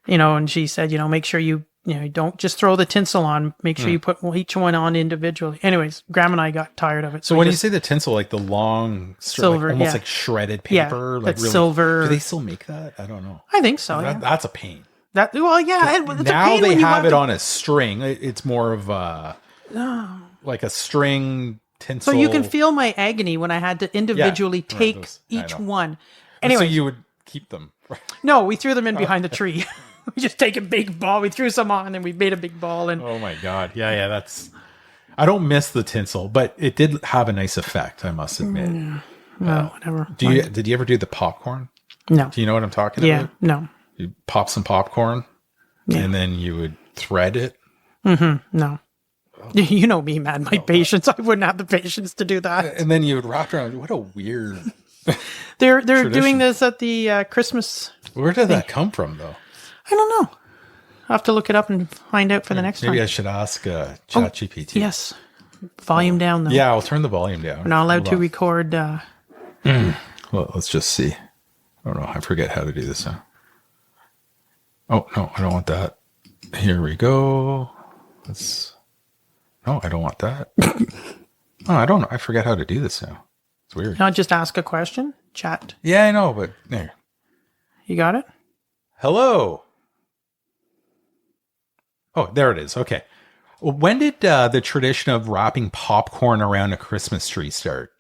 and she said, make sure you don't just throw the tinsel on. Make sure you put each one on individually. Anyways, Grandma and I got tired of it.
So when you say the tinsel, like the long,
Silver,
almost
yeah.
like shredded
Yeah,
paper, like
that's
really,
silver.
Do they still make that? I don't know.
I think so. Yeah.
That's a pain.
It's a
Now
pain
they
when you
have it
to-
on a string. It's more of like a string tinsel.
So you can feel my agony when I had to individually
Yeah,
take
those. I
each
know.
one.
And so
Anyway,
you would keep them.
no, we threw them in behind the tree. We just take a big ball. We threw some on, and then we made a big ball. And
Oh my god! Yeah. That's. I don't miss the tinsel, but it did have a nice effect. I must admit.
well, whatever.
Did you ever do the popcorn?
No.
Do you know what I'm talking
Yeah.
about?
No.
You pop some popcorn, and then you would thread it.
No. You know me, man. My patience. I wouldn't have the patience to do that.
And then you would wrap around. What a weird.
They're
tradition.
doing this at the Christmas.
Where did that come from, though?
I don't know. I'll have to look it up and find out for the next
Maybe
time.
I should ask ChatGPT.
Yes. Volume down, though.
Yeah, I'll turn the volume down.
We're not allowed
Hold
to
on.
record.
Well, let's just see. Oh no, I forget how to do this now. Oh no, I don't want that. Here we go. No, I don't want that. Oh, I don't know. I forget how to do this now. It's weird.
Not just ask a question. Chat.
Yeah, I know, but there.
You got it?
Hello. Oh, there it is. Okay. Well, when did the tradition of wrapping popcorn around a Christmas tree start?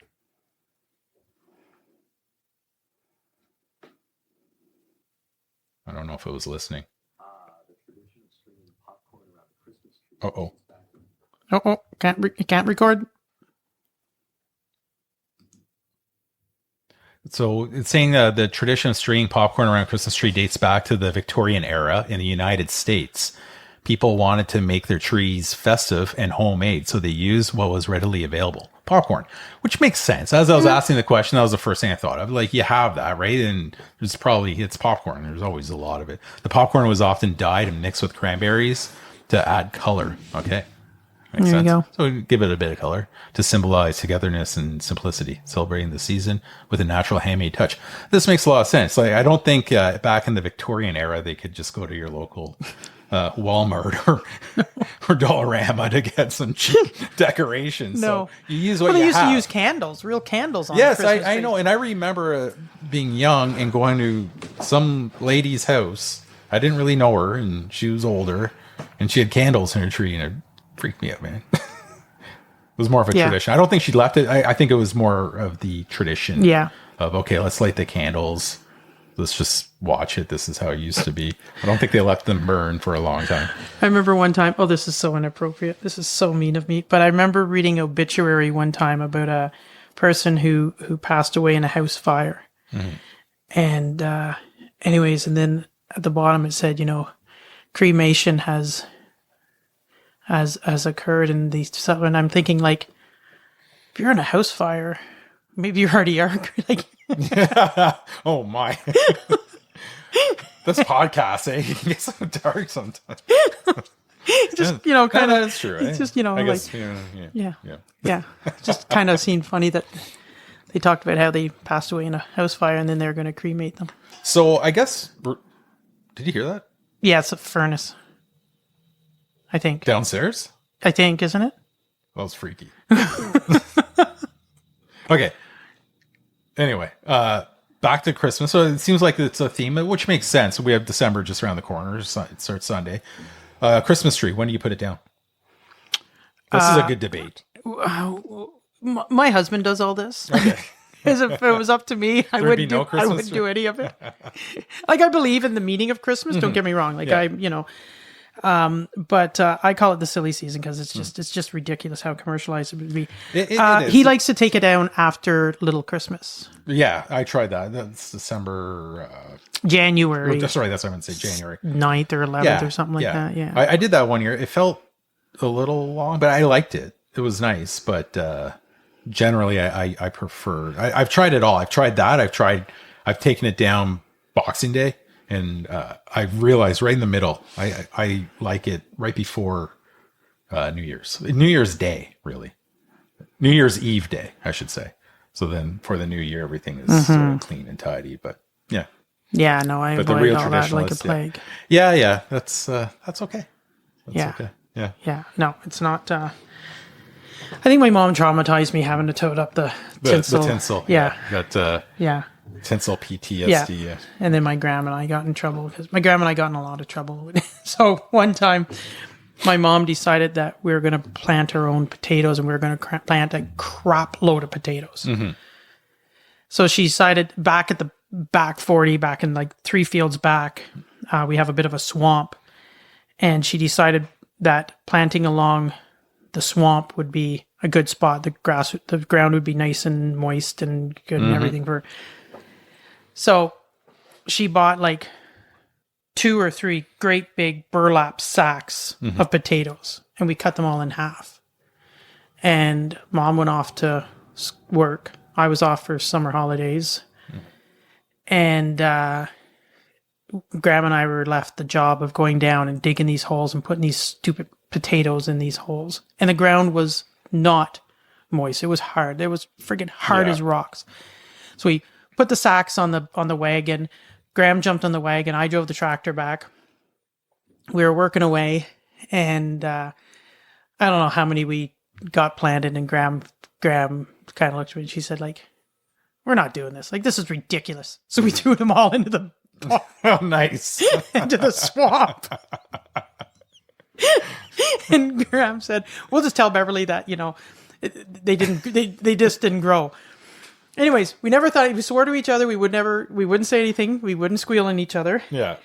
I don't know if it was listening. Uh-oh.
Oh, can't record.
So it's saying the tradition of stringing popcorn around a Christmas tree dates back to the Victorian era in the United States. People wanted to make their trees festive and homemade, so they used what was readily available, popcorn, which makes sense. As I was asking the question, that was the first thing I thought of. Like, you have that, right? And it's popcorn. There's always a lot of it. The popcorn was often dyed and mixed with cranberries to add color. Okay. Makes
There you
sense.
go.
So give it a bit of color to symbolize togetherness and simplicity, celebrating the season with a natural handmade touch. This makes a lot of sense. Like, I don't think back in the Victorian era, they could just go to your local Walmart or Dollarama to get some cheap decorations.
No.
So you use what
Well, they
you
used
have.
to use candles, real candles on
Yes,
Christmas
I
trees.
know. And I remember being young and going to some lady's house. I didn't really know her, and she was older, and she had candles in her tree, and it freaked me out, man. It was more of a tradition. I don't think she left it. I think it was more of the tradition of, okay, let's light the candles. Let's just watch it. This is how it used to be. I don't think they let them burn for a long time.
I remember one time, oh, this is so inappropriate. This is so mean of me. But I remember reading an obituary one time about a person who passed away in a house fire. Mm-hmm. And anyways, and then at the bottom it said, cremation has occurred in these. So, and I'm thinking, like, if you're in a house fire, maybe you already are. Like,
oh my. This podcast, it can get so dark sometimes.
Just, kind of.
That's true.
It's just,
I guess,
yeah. Just kind of seemed funny that they talked about how they passed away in a house fire and then they're going to cremate them.
So I guess, did you hear that?
Yeah, it's a furnace. I think.
Downstairs?
I think, isn't it?
That was freaky. Okay. Anyway, back to Christmas. So it seems like it's a theme, which makes sense. We have December just around the corner. It starts Sunday. Christmas tree. When do you put it down? This is a good debate.
My husband does all this.
Okay.
As if it was up to me, I wouldn't
Christmas
do any of it. Like, I believe in the meaning of Christmas. Don't get me wrong. Like, but I call it the silly season because it's just ridiculous how commercialized it would be.
It is.
He likes to take it down after Little Christmas.
Yeah, I tried that. That's December.
January.
Sorry, that's what I meant to say. January
9th or 11th or something like that. Yeah.
I did that one year. It felt a little long, but I liked it. It was nice, but generally I prefer. I've tried it all. I've tried that. I've taken it down Boxing Day. And I realized right in the middle, I like it right before New Year's Day, really. New Year's Eve day, I should say. So then for the new year, everything is sort of clean and tidy. But yeah.
Yeah, no, I avoid all that like a plague.
Yeah. That's okay. That's okay. Yeah.
Yeah. No, it's not. I think my mom traumatized me having to tote up the tinsel.
The tinsel.
Yeah.
Got tinsel PTSD.
Yeah. And then my grandma and I got in trouble because my grandma and I got in a lot of trouble. So one time my mom decided that we were going to plant our own potatoes and we were going to plant a crap load of potatoes. Mm-hmm. So she decided back at the back 40, back in like 3 fields back, we have a bit of a swamp. And she decided that planting along the swamp would be a good spot. The ground would be nice and moist and good and everything for. So she bought like 2 or 3 great big burlap sacks of potatoes, and we cut them all in half. And Mom went off to work. I was off for summer holidays. And Grandma and I were left the job of going down and digging these holes and putting these stupid potatoes in these holes. And the ground was not moist. It was hard. It was friggin' hard as rocks. So we put the sacks on the wagon. Graham jumped on the wagon. I drove the tractor back. We were working away, and I don't know how many we got planted. And Graham kind of looked at me and she said, like, "We're not doing this. Like, this is ridiculous." So we threw them all into the
oh, nice
into the swamp. And Graham said, "We'll just tell Beverly that they just didn't grow." Anyways, we never thought. We swore to each other we wouldn't say anything. We wouldn't squeal on each other.
Yeah.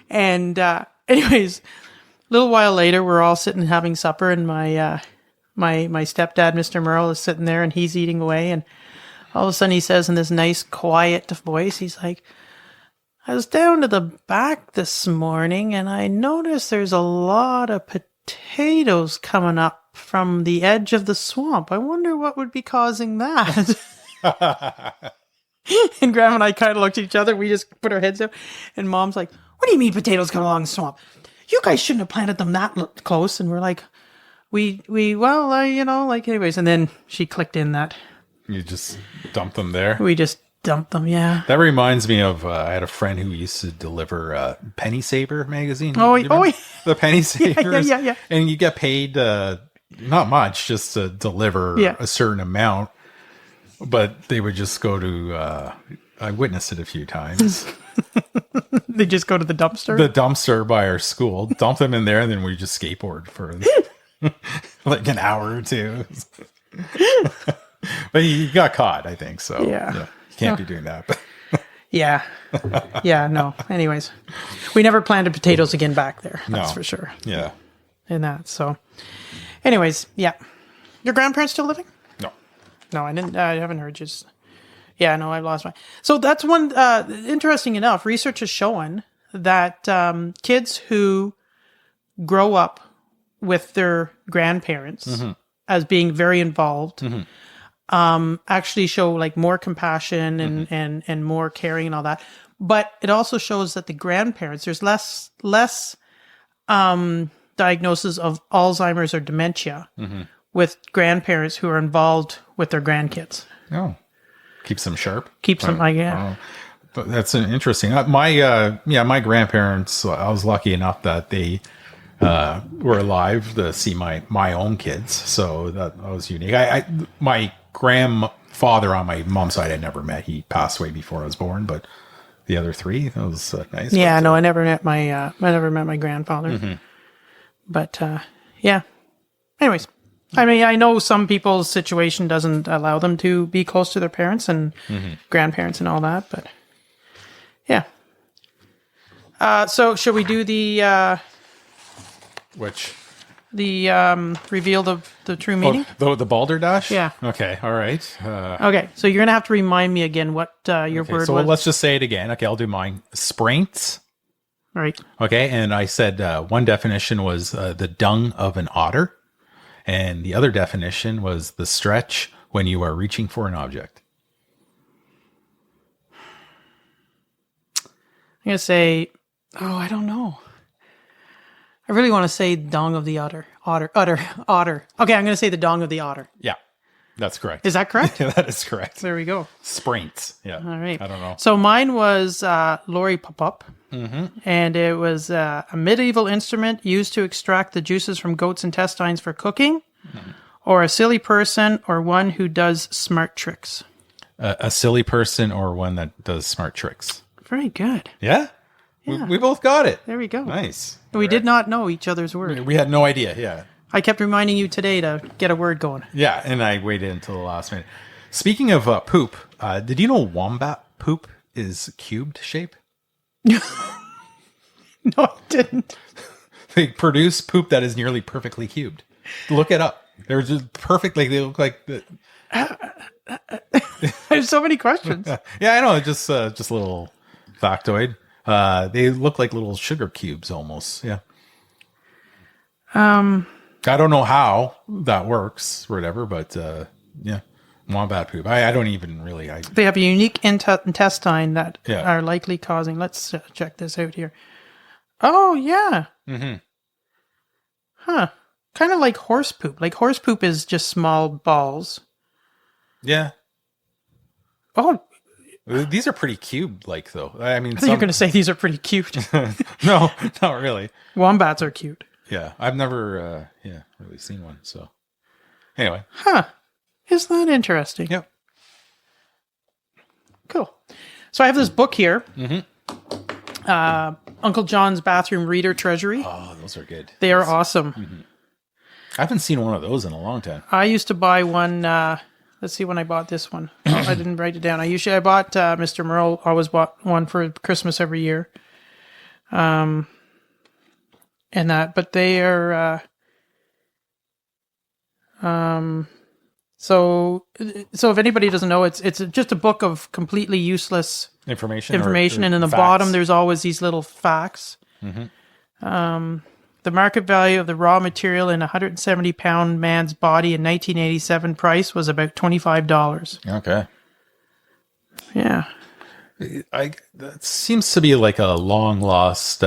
And anyways, a little while later, we're all sitting having supper, and my stepdad, Mr. Merle, is sitting there, and he's eating away, and All of a sudden he says in this nice, quiet voice, he's like, I was down to the back this morning and I noticed there's a lot of potatoes coming up from the edge of the swamp. I wonder what would be causing that. And Graham and I kind of looked at each other. We just put our heads down. And Mom's like, what do you mean potatoes come along the swamp? You guys shouldn't have planted them that close. And we're like, anyways. And then she clicked in that
You just dump them there.
we just dumped them. Yeah.
That reminds me of I had a friend who used to deliver Penny Saver magazine.
Oh,
You remember
yeah.
the Penny Savers.
Yeah.
And you get paid not much just to deliver a certain amount, but they would just go to. I witnessed it a few times.
They just go to the dumpster.
The dumpster by our school, dump them in there, and then we just skateboard for like an hour or two. But he got caught, I think. So
Yeah.
you can't be doing that. But
Yeah. Yeah, no. Anyways, we never planted potatoes again back there. That's
No.
for sure.
yeah,
In that. So, anyways, yeah. Your grandparents still living?
no.
No, I didn't. I haven't heard you. Yeah, no, I lost my. So that's one. Interesting enough, research has shown that kids who grow up with their grandparents as being very involved actually show like more compassion and more caring and all that. But it also shows that the grandparents, there's less diagnosis of Alzheimer's or dementia with grandparents who are involved with their grandkids.
Oh, keeps them sharp.
Keeps them like, yeah.
But that's an interesting. My grandparents. I was lucky enough that they were alive to see my own kids, so that was unique. My grandfather on my mom's side I never met. He passed away before I was born, but the other three, that was nice.
Yeah, no, I never met my grandfather. But yeah. Anyways, I mean, I know some people's situation doesn't allow them to be close to their parents and grandparents and all that, but yeah. So should we do the
Which
reveal the true meaning?
the balderdash?
Yeah.
Okay. All right.
Okay, so you're gonna have to remind me again what your word
so
was.
let's just say it again. Okay, I'll do mine. Spraints.
All right.
Okay, and I said one definition was the dung of an otter, and the other definition was the stretch when you are reaching for an object.
I'm gonna say, I don't know. I really want to say dong of the otter. Otter. Okay, I'm gonna say the dong of the otter.
Yeah, that's correct.
Is that correct?
That is correct.
There we go.
Spraints. Yeah.
All right.
I don't know.
So mine was Lori Pop-Up. And it was a medieval instrument used to extract the juices from goats' intestines for cooking, or a silly person, or one who does smart tricks.
A silly person or one that does smart tricks.
Very good.
Yeah?
Yeah.
We both got it.
There we go.
Nice.
We did not know each other's word.
We had no idea. Yeah.
I kept reminding you today to get a word going.
Yeah, and I waited until the last minute. Speaking of poop, did you know wombat poop is cubed shape?
No, I didn't.
They produce poop that is nearly perfectly cubed. Look it up. They're just perfect. Like they look like the.
I have so many questions.
Yeah, I know. Just a little factoid. They look like little sugar cubes almost. Yeah. I don't know how that works or whatever, but yeah, wombat poop. I don't even really.
They have a unique intestine that
Yeah.
are likely causing. Let's check this out here. Oh yeah. Huh. Kind of like horse poop. Like horse poop is just small balls.
Yeah.
Oh,
These are pretty cubed, like though. I mean,
I think you're going to say these are pretty cute.
no, not really.
Wombats are cute.
Yeah, I've never, really seen one. So, anyway,
Huh. Isn't that interesting?
yep.
Cool. So I have this book here. Uncle John's Bathroom Reader Treasury.
Oh, those are good.
They are awesome.
I haven't seen one of those in a long time.
I used to buy one. Let's see when I bought this one. Oh, I didn't write it down. I bought Mr. Merle. Always bought one for Christmas every year. And that, but they are So if anybody doesn't know, it's just a book of completely useless
information,
and in the
facts.
bottom there's always these little facts. The market value of the raw material in a 170-pound man's body in 1987 price was about $25.
Okay.
Yeah.
That seems to be like a long lost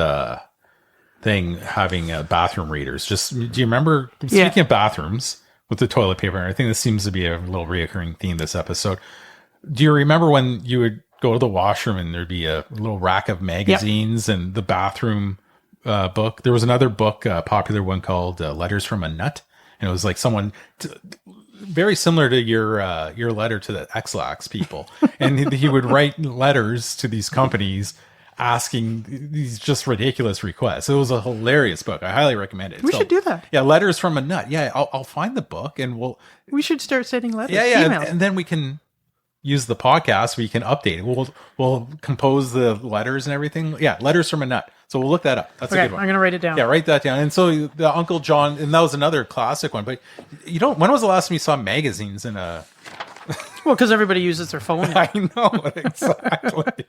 thing, having bathroom readers. Just, do you remember, speaking of bathrooms with the toilet paper, I think this seems to be a little reoccurring theme this episode. Do you remember when you would go to the washroom and there'd be a little rack of magazines and the bathroom book? There was another book, a popular one called Letters from a Nut. And it was like someone very similar to your letter to the X-Lax people. And he would write letters to these companies asking these just ridiculous requests. It was a hilarious book. I highly recommend it.
We should do that.
Yeah, Letters from a Nut. Yeah, I'll find the book and
we should start sending letters.
Yeah,
emails.
and then we can use the podcast. We can update it. We'll compose the letters and everything. Yeah, Letters from a Nut. So we'll look that up. That's a good one.
I'm going to write it down.
Yeah, write that down. And so the Uncle John, and that was another classic one. But when was the last time you saw magazines in a?
Well, because everybody uses their phone.
I know, exactly.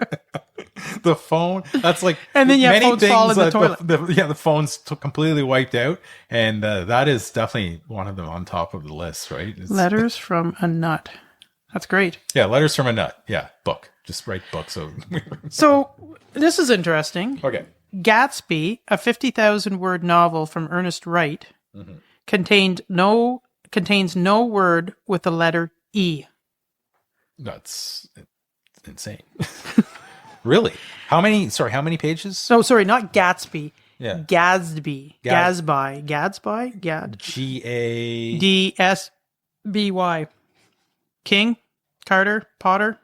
The phone. That's like,
and then
many
phones fall in the toilet.
The phone's completely wiped out, and that is definitely one of them on top of the list, right?
Letters from a Nut. That's great.
Yeah, Letters from a Nut. Yeah, book. Just write book.
So this is interesting.
Okay.
Gatsby, a 50,000-word novel from Ernest Wright, contains no word with the letter E.
That's insane. Really? How many pages?
No, sorry, not Gatsby.
Yeah.
Gadsby. Gadsby. GADSBY. King, Carter, Potter.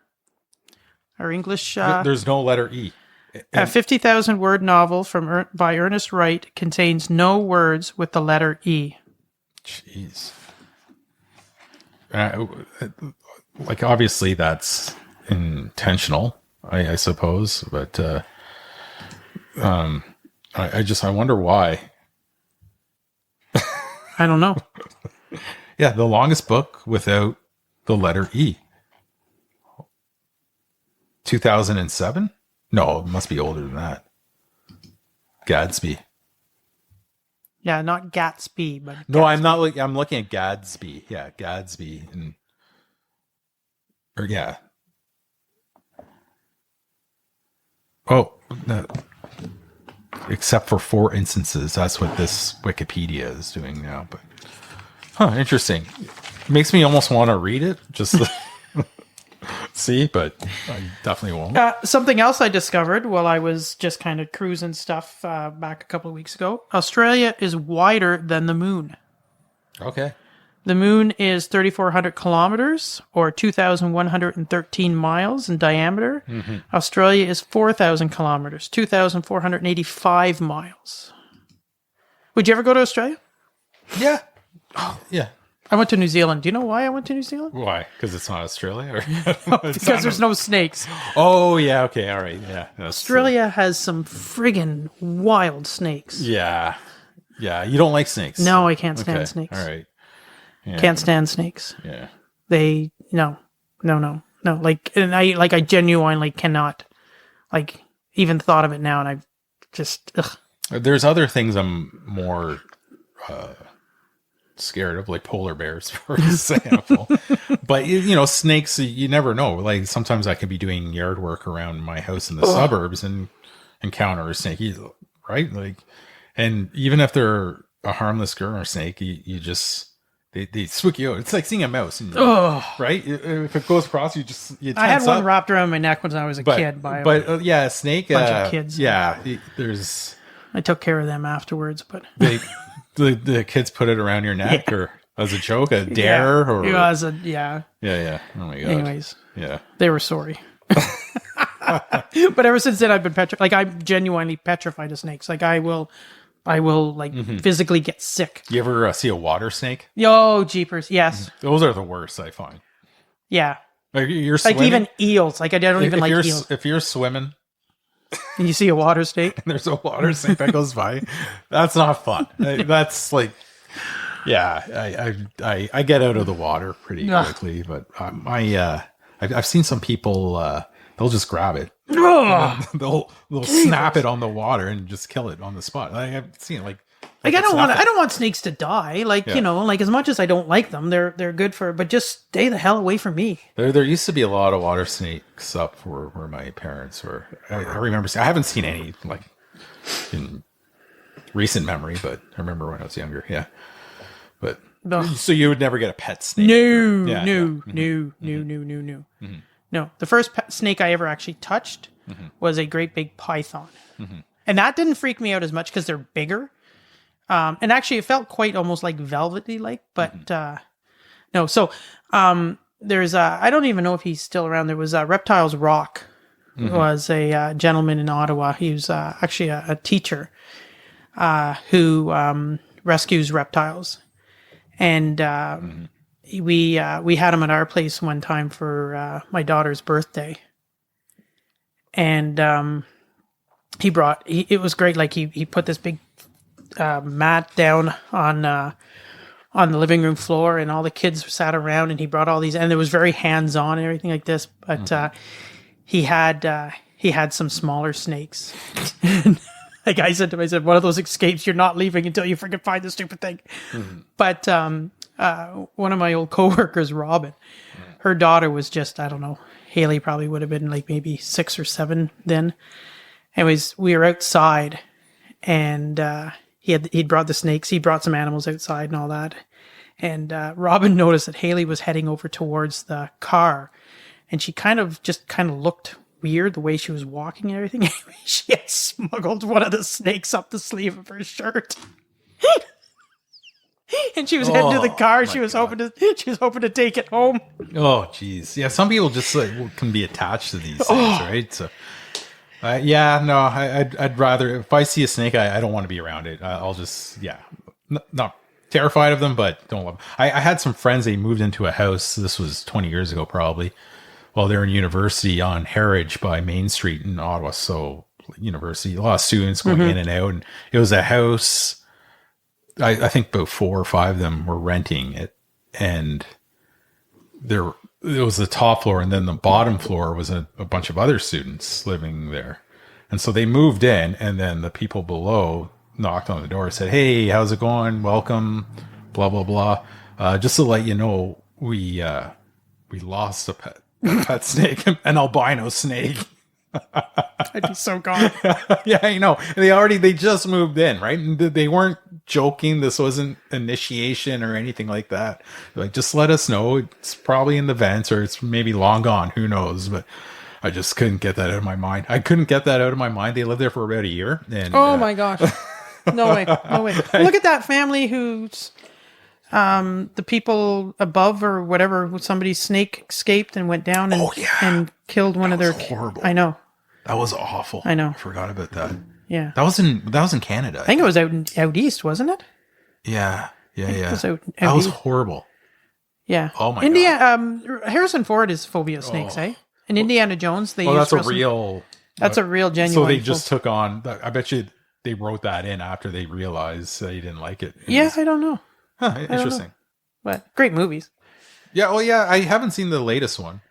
Our English.
There's no letter E.
A 50,000-word novel by Ernest Wright contains no words with the letter E.
Jeez. Like, obviously that's intentional, I suppose, but I wonder why.
I don't know.
Yeah, the longest book without the letter E. 2007? No, it must be older than that. Gadsby.
Yeah, not Gatsby, but
no, I'm not. I'm looking at Gadsby. Yeah, Gadsby, yeah. Oh, no. Except for 4 instances. That's what this Wikipedia is doing now. But interesting. Makes me almost want to read it. Just to see, but I definitely won't.
Something else I discovered while I was just kind of cruising stuff back a couple of weeks ago. Australia is wider than the moon.
Okay.
The moon is 3,400 kilometers or 2,113 miles in diameter. Mm-hmm. Australia is 4,000 kilometers, 2,485 miles. Would you ever go to Australia?
Yeah. Oh, yeah.
I went to New Zealand. Do you know why I went to New Zealand?
Why? Because it's not Australia? Or
because there's no snakes.
Oh, yeah. Okay. All right. Yeah.
Australia has some friggin' wild snakes.
Yeah. Yeah. You don't like snakes?
No, I can't stand snakes.
All right. Yeah.
Can't stand snakes.
Yeah.
No. Like, and I genuinely cannot, like, even thought of it now, and I just, ugh.
There's other things I'm more scared of, like polar bears, for example. But snakes, you never know. Like, sometimes I could be doing yard work around my house in the suburbs and encounter a snake, right? Like, and even if they're a harmless girl or snake, you just they spook you out. It's like seeing a mouse, right? If it goes across,
I had one wrapped around my neck when I was a kid.
But yeah, a snake.
Bunch of kids.
Yeah,
I took care of them afterwards, but
the kids put it around your neck or as a joke, a dare, or
yeah.
Oh my god.
Anyways,
yeah,
they were sorry. But ever since then, I've been petrified. Like, I'm genuinely petrified of snakes. Like, I will like physically get sick.
You ever see a water snake?
Yo, jeepers! Yes,
those are the worst, I find.
Yeah,
like you're swimming,
like even eels. Like, I don't even like eels.
If you're swimming
and you see a water snake,
and there's a water snake that goes by, that's not fun. That's like, Yeah, I get out of the water pretty
Ugh.
quickly, but I've seen some people they'll just grab it,
Ugh.
they'll snap it on the water and just kill it on the spot. I've seen
Like
it
I don't want snakes to die. Like,
Yeah.
like as much as I don't like them, they're good for, but just stay the hell away from me.
There used to be a lot of water snakes up where my parents were. I remember. I haven't seen any like in recent memory, but I remember when I was younger. Yeah, but
Ugh.
so you would never get a pet snake?
No,
Yeah,
no,
yeah.
no, no, no, no, no. No, the first snake I ever actually touched was a great big python. And that didn't freak me out as much because they're bigger. And actually it felt quite almost like velvety like, but no. So there's I don't even know if he's still around. There was Reptiles Rock, was a gentleman in Ottawa. He was actually a teacher who rescues reptiles. And we had him at our place one time for my daughter's birthday. And it was great. Like he put this big mat down on the living room floor, and all the kids sat around, and he brought all these, and it was very hands on and everything like this. But he had some smaller snakes. Like I said to him, I said, one of those escapes, you're not leaving until you freaking find the stupid thing. But one of my old coworkers, Robin, her daughter was just, I don't know, Haley probably would have been like maybe 6 or 7 then. Anyways, we were outside, and he'd brought the snakes. He brought some animals outside and all that. And Robin noticed that Haley was heading over towards the car, and she kind of looked weird the way she was walking and everything. She had smuggled one of the snakes up the sleeve of her shirt. And she was heading to the car. She was hoping to take it home.
Oh, geez. Yeah, some people just can be attached to these things, right? So, I'd rather, if I see a snake, I don't want to be around it. I'll just, not terrified of them, but don't love them. I had some friends, they moved into a house. This was 20 years ago, probably. While they're in university on Heritage by Main Street in Ottawa. So, university, a lot of students going in and out. And it was a house. I think about 4 or 5 of them were renting it, and it was the top floor, and then the bottom floor was a bunch of other students living there. And so they moved in, and then the people below knocked on the door and said, "Hey, how's it going? Welcome, blah, blah, blah. Just to let you know, we lost a pet snake, an albino snake."
I'd be so gone.
Yeah, I know. They just moved in, right? And they weren't joking. This wasn't initiation or anything like that. They're like, just let us know. It's probably in the vents, or it's maybe long gone. Who knows? But I just couldn't get that out of my mind. They lived there for about a year. And
Oh my gosh. No way. No way. Look at that family who's the people above or whatever, somebody's snake escaped and went down and killed one of their kids.
Horrible.
I know.
That was awful.
I know.
I forgot about that.
Yeah.
That was in Canada.
I think it was out east, wasn't it?
Yeah.
It was out
That was
east.
horrible.
Yeah.
Oh my
God. Harrison Ford is phobia of snakes, eh? And Indiana Jones, they used
that's a real.
That's a real genuine.
So they just took on. I bet you they wrote that in after they realized they didn't like it.
I don't know.
Interesting.
But great movies.
Yeah. Well, yeah. I haven't seen the latest one.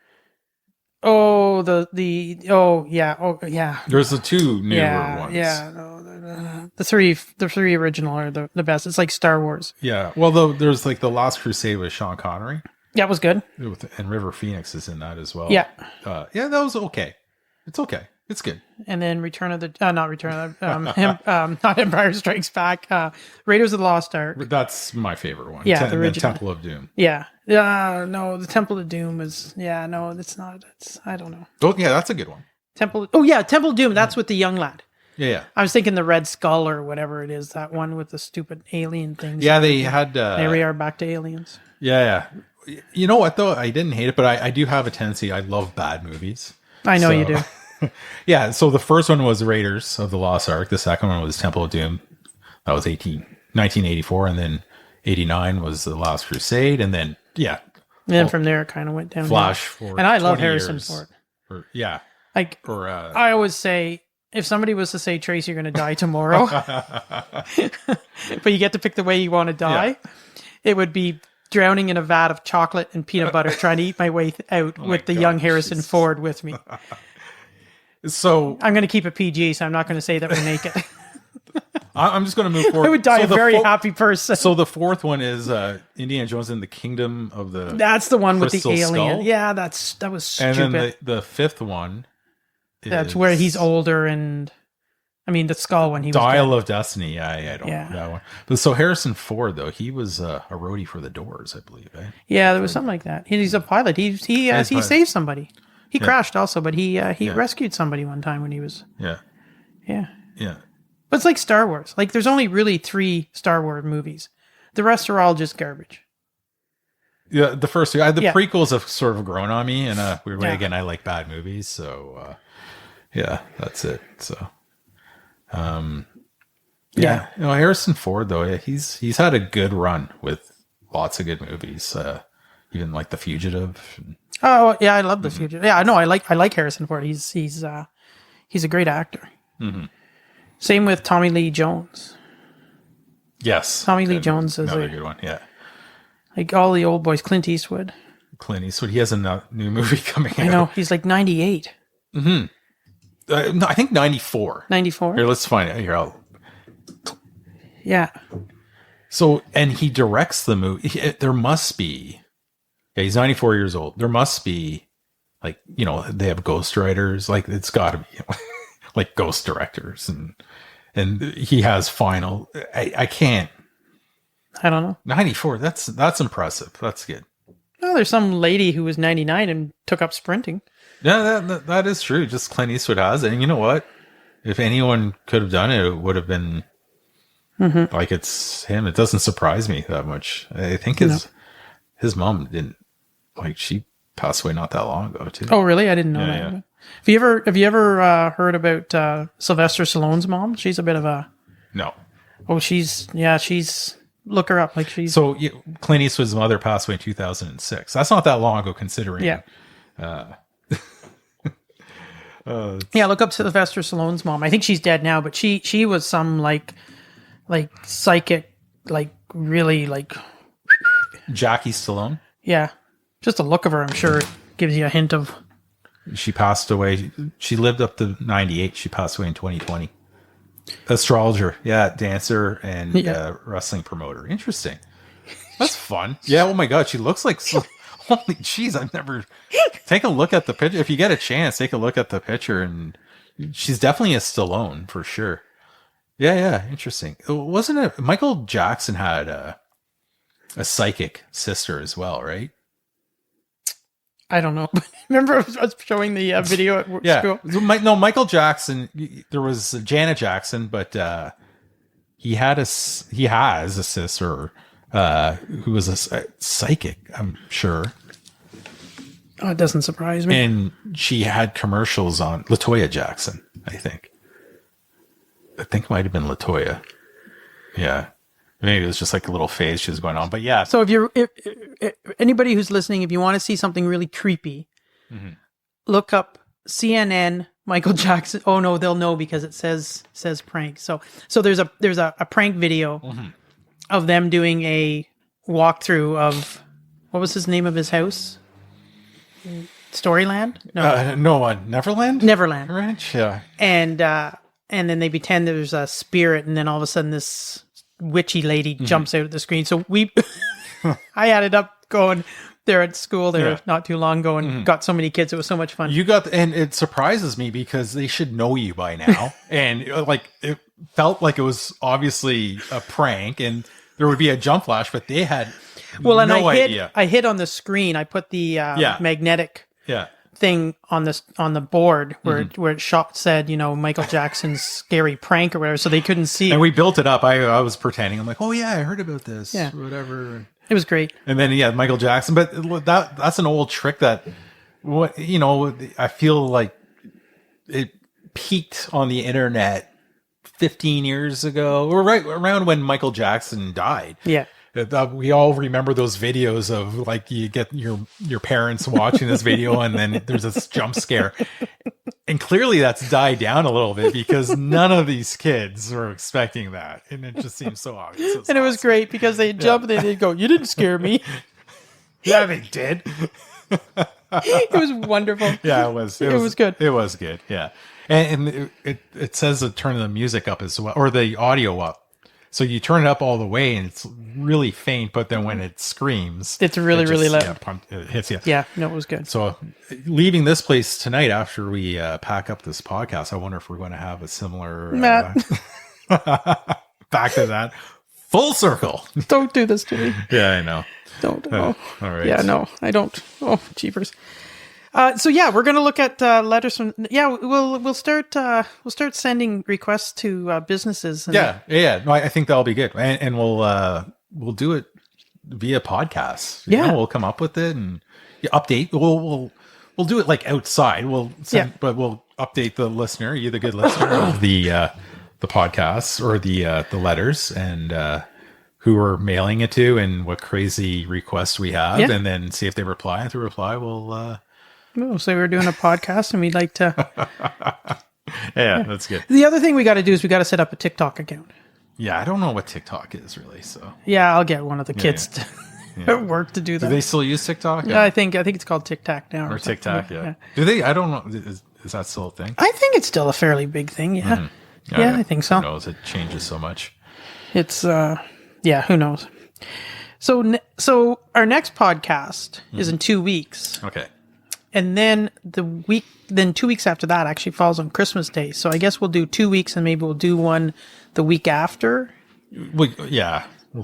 Oh, yeah.
There's the 2 newer ones.
Yeah. No, the three original are the best. It's like Star Wars.
Yeah. Well, there's like The Last Crusade with Sean Connery.
That was good.
And River Phoenix is in that as well.
Yeah.
That was okay. It's okay. It's good.
And then not Empire Strikes Back. Raiders of the Lost Ark.
That's my favorite one.
Yeah, the original.
Temple of Doom.
Yeah. No, the Temple of Doom is. Yeah, no, it's not. I don't know.
Oh, yeah, that's a good one.
Temple of Doom. That's with the young lad.
Yeah.
I was thinking the Red Skull or whatever it is. That one with the stupid alien things.
Yeah, they had.
There we are, back to aliens.
Yeah. You know what though? I didn't hate it, but I do have a tendency. I love bad movies.
I know you do.
Yeah, so the first one was Raiders of the Lost Ark. The second one was Temple of Doom. That was 1984. And then 89 was The Last Crusade. And then,
And then from there, it kind of went down.
Flash forward.
And I love Harrison Ford.
Yeah.
I always say if somebody was to say, Trace, you're going to die tomorrow, but you get to pick the way you want to die, it would be drowning in a vat of chocolate and peanut butter, trying to eat my way out with the young Harrison Ford with me.
So
I'm going to keep it PG, so I'm not going to say that we're naked.
I'm just going to move forward.
I would die a very happy person.
So the fourth one is Indiana Jones in the Kingdom of the
That's the one with the
Crystal
alien.
Skull.
Yeah, that was stupid.
And then the fifth one
That's where he's older and... I mean, the skull when he was
Dial of Destiny. Yeah, I don't know that one. But so Harrison Ford, though, he was a roadie for the Doors, I believe. Eh?
Yeah, there was something like that. He's a pilot. He saved somebody. He crashed also, but he rescued somebody one time when he was...
Yeah.
But it's like Star Wars. Like, there's only really 3 Star Wars movies. The rest are all just garbage.
Yeah, the first two. The prequels have sort of grown on me, and weird way, again, I like bad movies, so yeah, that's it. So, Harrison Ford, though, he's had a good run with lots of good movies, even like The Fugitive.
Oh yeah, I love The Fugitive. Yeah, I know. I like Harrison Ford. He's a great actor. Mm-hmm. Same with Tommy Lee Jones.
Yes,
Tommy Lee Jones is
another good one. Yeah,
like all the old boys. Clint Eastwood.
He has a new movie coming out.
I know, he's like 98.
Mm-hmm. No, I think 94.
94.
Here, let's find it. Here,
yeah.
So, and he directs the movie. There must be. Yeah, he's 94 years old. There must be, like, they have ghostwriters. Like, it's got to be, like, ghost directors, and he has final. I can't.
I don't know.
94. That's impressive. That's good.
Well, there's some lady who was 99 and took up sprinting.
Yeah, that is true. Just Clint Eastwood has it. And you know what? If anyone could have done it, it would have been like it's him. It doesn't surprise me that much. I think his mom didn't, like, she passed away not that long ago too.
Oh, really? I didn't know that. Yeah. Have you ever heard about Sylvester Stallone's mom? She's a bit of a...
No.
Oh, she's... Look her up. Like, she's...
So Clint Eastwood's mother passed away in 2006. That's not that long ago, considering.
Yeah. Look up Sylvester Stallone's mom. I think she's dead now, but she was some like psychic, like really like
Jackie Stallone.
Yeah, just the look of her, I'm sure, gives you a hint of.
She passed away. She lived up to 98. She passed away in 2020. Astrologer, dancer and wrestling promoter. Interesting. That's fun. Yeah. Oh my God, she looks like. Holy jeez, I've never... Take a look at the picture. If you get a chance, take a look at the picture, and she's definitely a Stallone, for sure. Yeah, interesting. Wasn't it... Michael Jackson had a psychic sister as well, right?
I don't know. Remember I was showing the video at school?
No, Michael Jackson, there was Janet Jackson, but he has a sister who was a psychic, I'm sure.
Oh, it doesn't surprise me.
And she had commercials on LaToya Jackson, I think. It might have been LaToya. Yeah. Maybe it was just like a little phase she was going on, but yeah.
So if anybody who's listening, if you want to see something really creepy, look up CNN Michael Jackson. Oh no, they'll know because it says prank. So there's a prank video of them doing a walkthrough of, what was his name of his house? Storyland?
No, Neverland?
Neverland.
Ranch, yeah.
And then they pretend there's a spirit, and then all of a sudden this witchy lady jumps out of the screen. So I added up going there at school there not too long ago and got so many kids. It was so much fun.
And it surprises me because they should know you by now. And like, it felt like it was obviously a prank and there would be a jump flash, but they had idea.
I hit on the screen. I put the magnetic thing on the board where it said, Michael Jackson's scary prank or whatever, so they couldn't see.
And we built it up. I was pretending. I'm like, oh yeah, I heard about this. Yeah, whatever.
It was great.
And then Michael Jackson. But that's an old trick that I feel like it peaked on the internet 15 years ago, or right around when Michael Jackson died.
Yeah.
We all remember those videos of like you get your parents watching this video and then there's this jump scare. And clearly that's died down a little bit because none of these kids were expecting that. And it just seems so obvious.
And it was great because they jumped and they'd go, "You didn't scare me."
Yeah, they did.
It was wonderful.
Yeah, it was
good.
It was good. Yeah. And it says to turn the music up as well, or the audio up. So you turn it up all the way and it's really faint, but then when it screams,
it's really, really loud.
Yeah, it hits you.
Yeah, no, it was good.
So leaving this place tonight after we pack up this podcast, I wonder if we're going to have a similar back to that full circle.
Don't do this to me.
Yeah, I know.
Don't.
All right.
Yeah, no, I don't. Oh, jeepers. So yeah, we're gonna look at letters from. Yeah, we'll start sending requests to businesses. And,
yeah. No, I think that'll be good, and we'll do it via podcast.
Yeah,
we'll come up with it and update. We'll do it like outside. But we'll update the listener, you the good listener of the podcasts or the letters and who we're mailing it to and what crazy requests we have, and then see if they reply. And if they reply, we'll Yeah, that's good.
The other thing we got to do is we got to set up a TikTok account.
Yeah, I don't know what TikTok is really. So
yeah, I'll get one of the kids to work to do that.
Do they still use TikTok?
Yeah, I think it's called TikTok now.
Or TikTok, yeah. Do they? I don't know. Is that still a thing?
I think it's still a fairly big thing. Yeah,
Mm-hmm.
yeah, I think so.
Who knows? It changes so much.
It's yeah, who knows? So our next podcast is in 2 weeks.
Okay.
And then 2 weeks after that actually falls on Christmas Day. So I guess we'll do 2 weeks and maybe we'll do one the week after.
We'll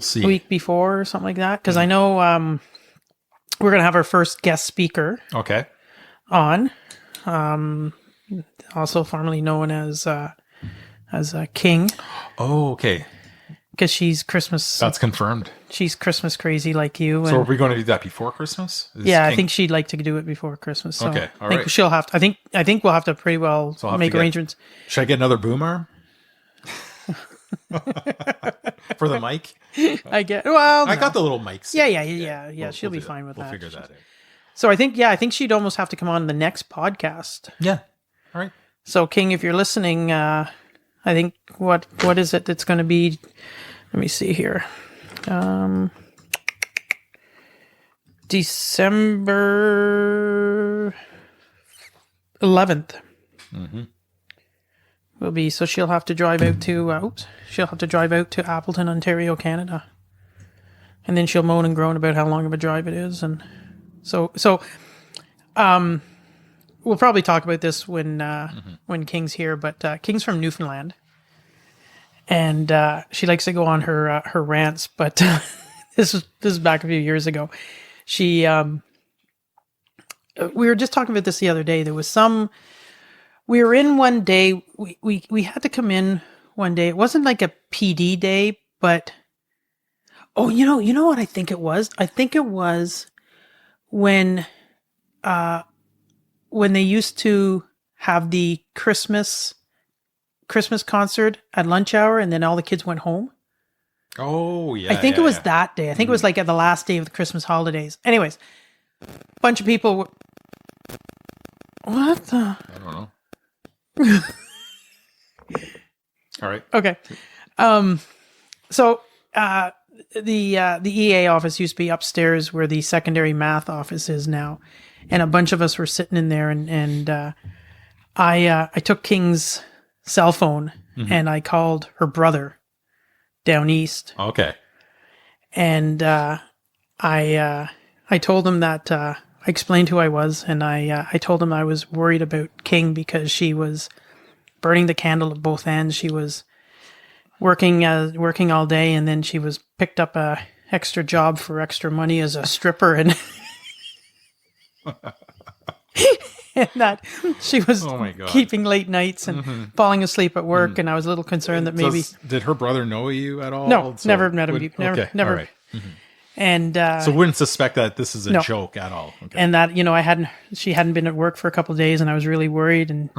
see.
The week before or something like that. Because I know we're going to have our first guest speaker.
Okay.
On. Also formerly known as King.
Oh, okay.
Because she's Christmas.
That's confirmed.
She's Christmas crazy like you.
So are we going to do that before Christmas?
I think she'd like to do it before Christmas. So
okay, all
I think
right.
she'll have to. I think we'll have to pretty well make arrangements.
Should I get another boom arm for the mic?
I
got the little mics.
Yeah. She'll be fine with that.
We'll figure that out.
So I think she'd almost have to come on the next podcast.
Yeah. All right.
So King, if you're listening, I think what is it that's going to be? Let me see here. December 11th will be. So she'll have to drive out to. She'll have to drive out to Appleton, Ontario, Canada, and then she'll moan and groan about how long of a drive it is, and so. We'll probably talk about this when King's here, but King's from Newfoundland. And she likes to go on her rants, but this is back a few years ago. She we were just talking about this the other day. There was we were in one day. We had to come in one day. It wasn't like a PD day, but you know what I think it was. I think it was when they used to have the Christmas concert at lunch hour and then all the kids went home.
Oh, yeah.
I think it was that day. I think it was like at the last day of the Christmas holidays. Anyways, a bunch of people What the?
I don't know. All right.
Okay. So the EA office used to be upstairs where the secondary math office is now. And a bunch of us were sitting in there and I took King's cell phone and I called her brother down east.
Okay.
And I told him that I explained who I was, and I told him I was worried about King because she was burning the candle at both ends. She was working all day, and then she was picked up a extra job for extra money as a stripper, and and that she was keeping late nights and falling asleep at work, and I was a little concerned that maybe
did her brother know you at all?
No, never met him. Never.
All right.
And
so wouldn't suspect that this is a joke at all. Okay.
And that she hadn't been at work for a couple of days, and I was really worried, and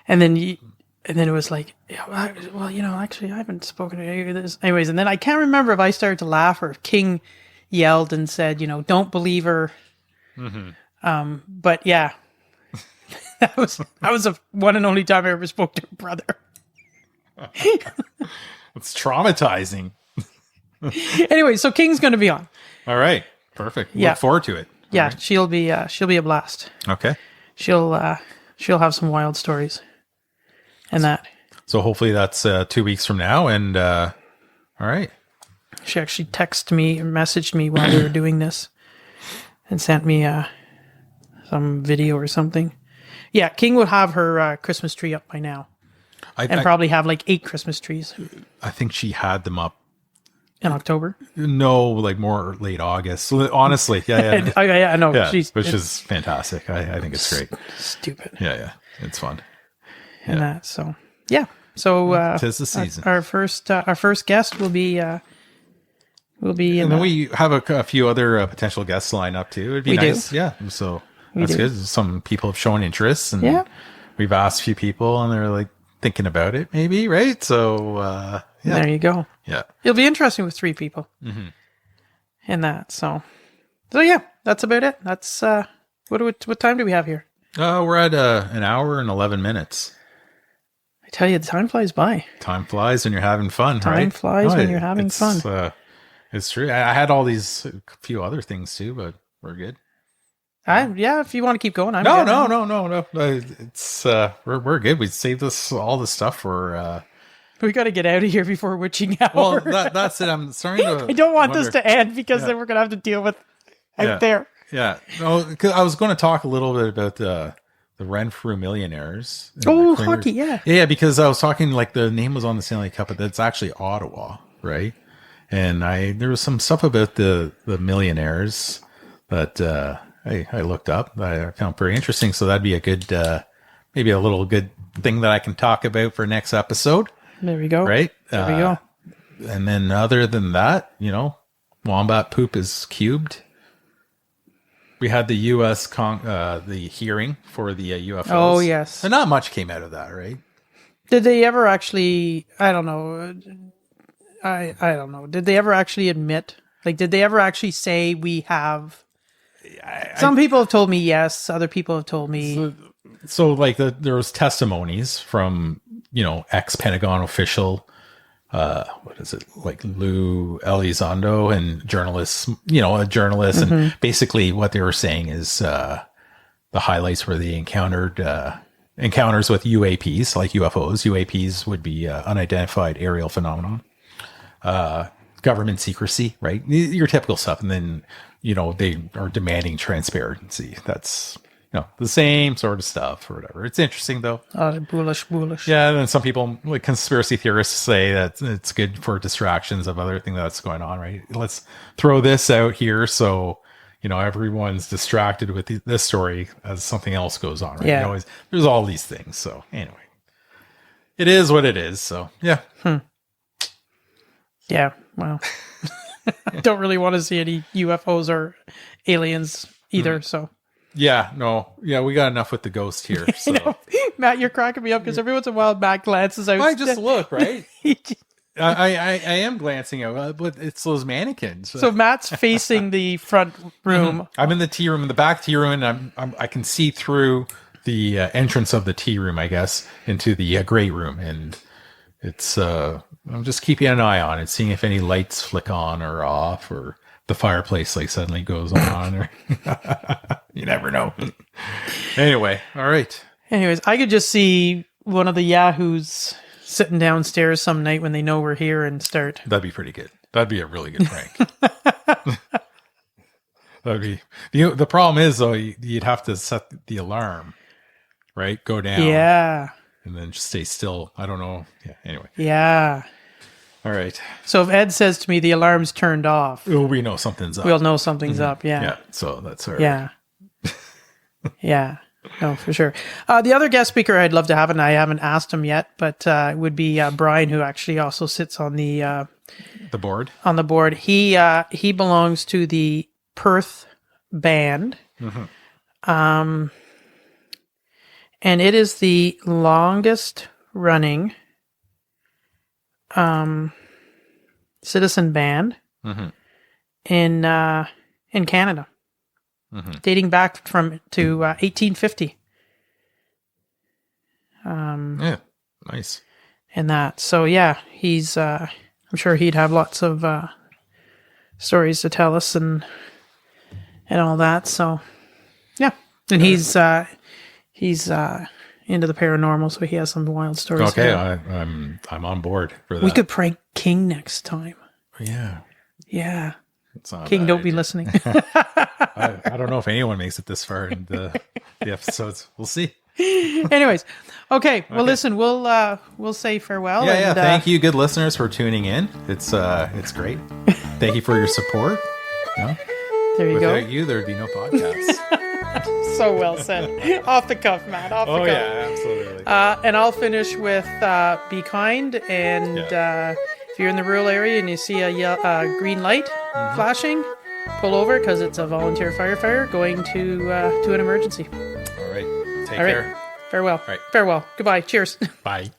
then it was like, actually I haven't spoken to you this anyways. And then I can't remember if I started to laugh or if King yelled and said, don't believe her. But yeah, That was the one and only time I ever spoke to her brother.
It's traumatizing.
Anyway, so King's going to be on.
All right. Perfect.
Yeah.
Look forward to it.
Yeah,
All right.
she'll be a blast.
Okay.
She'll have some wild stories, and that.
So hopefully that's 2 weeks from now. And all right.
She actually texted me or messaged me while we were doing this, and sent me some video or something. Yeah, King would have her Christmas tree up by now, and probably have like 8 Christmas trees
I think she had them up.
in October.
No, like more late August. Honestly, yeah.
I know.
Yeah,
She's,
which is fantastic. I think it's great.
stupid.
Yeah. It's fun.
And that. So yeah. So
'tis the season.
Our first guest will be.
And then we have a few other potential guests lined up too. It'd be
We do.
nice. Yeah. So that's good. Some people have shown interest, and
Yeah.
we've asked a few people, and they're like thinking about it, maybe, right? So yeah.
There you go.
Yeah.
It'll be interesting with 3 people.
Mm-hmm.
And that. So yeah, that's about it. That's what time do we have here?
We're at an hour and 11 minutes.
I tell you, the time flies by.
Time flies when you're having fun, right?
Time flies when you're having fun.
It's true. I had all these few other things too, but we're good.
Yeah, if you want to keep going, I'm
No.
good.
It's we're good. We saved all this stuff for.
We got to get out of here before witching hour.
Well, that's it. I'm starting to.
I don't want this to end because then we're gonna have to deal with out there.
Yeah. No, 'cause I was going to talk a little bit about the Renfrew Millionaires.
Oh, hockey, yeah.
Yeah, because I was talking like the name was on the Stanley Cup, but that's actually Ottawa, right? And there was some stuff about the Millionaires that I looked up that I found very interesting. So that'd be a good, maybe a little good thing that I can talk about for next episode.
There we go.
Right?
There we go.
And then other than that, wombat poop is cubed. We had the U.S. the hearing for the UFOs.
Oh, yes.
And not much came out of that, right?
Did they ever actually? I don't know. I don't know. Did they ever actually admit? Like, did they ever actually say we have? Some people have told me yes. Other people have told me.
So like there was testimonies from ex-Pentagon official. What is it, like Lou Elizondo, and journalists, a journalist, and basically what they were saying is the highlights were they encountered encounters with UAPs, like UFOs. UAPs would be unidentified aerial phenomenon. Government secrecy, right? Your typical stuff. And then, they are demanding transparency. That's, the same sort of stuff or whatever. It's interesting though.
Bullish.
Yeah. And then some people, like conspiracy theorists, say that it's good for distractions of other thing that's going on, right? Let's throw this out here. So, everyone's distracted with this story as something else goes on, right?
Yeah.
There's all these things. So anyway, it is what it is. So yeah.
Yeah, well, I don't really want to see any UFOs or aliens either. So
yeah, no, yeah, we got enough with the ghost here. So.
Matt, you're cracking me up because every once in a while Matt glances out.
I just look, right? I am glancing out, but it's those mannequins.
So Matt's facing the front room.
I'm in the tea room, in the back tea room, and I can see through the entrance of the tea room, I guess, into the great room, and it's I'm just keeping an eye on it, seeing if any lights flick on or off, or the fireplace like suddenly goes on, or you never know. Anyway, all right.
Anyways, I could just see one of the yahoos sitting downstairs some night when they know we're here and start.
That'd be pretty good. That'd be a really good prank. That'd be the problem is though you'd have to set the alarm, right? Go down.
Yeah.
And then just stay still. I don't know. Yeah. Anyway.
Yeah.
All right.
So if Ed says to me the alarm's turned off,
we know something's up.
We'll know something's up. Yeah.
Yeah. So that's all right.
Yeah. Yeah. No, for sure. The other guest speaker I'd love to have, and I haven't asked him yet, but it would be Brian, who actually also sits on the
board.
On the board. He belongs to the Perth band. And it is the longest running citizen band in Canada, dating back to 1850.
Yeah, nice.
and that. So yeah, he's. I'm sure he'd have lots of stories to tell us and all that. So yeah, and he's into the paranormal, so he has some wild stories.
Okay, I'm on board for that.
We could prank King next time.
Yeah.
Yeah.
It's not a
King,
bad
don't be
idea.
listening.
I don't know if anyone makes it this far in the episodes. We'll see.
Anyways, okay. Well, listen, we'll say farewell.
Yeah.
and,
Thank you, good listeners, for tuning in. It's great. Thank you for your support.
There you
Without
go.
you, there'd be no podcast.
So well said. Off the cuff, Matt. Off the cuff.
absolutely.
And I'll finish with be kind. And if you're in the rural area and you see a green light flashing, pull over because it's a volunteer firefighter going to an emergency.
All right. Take
All right.
care.
Farewell.
right.
Farewell. Goodbye. Cheers.
Bye.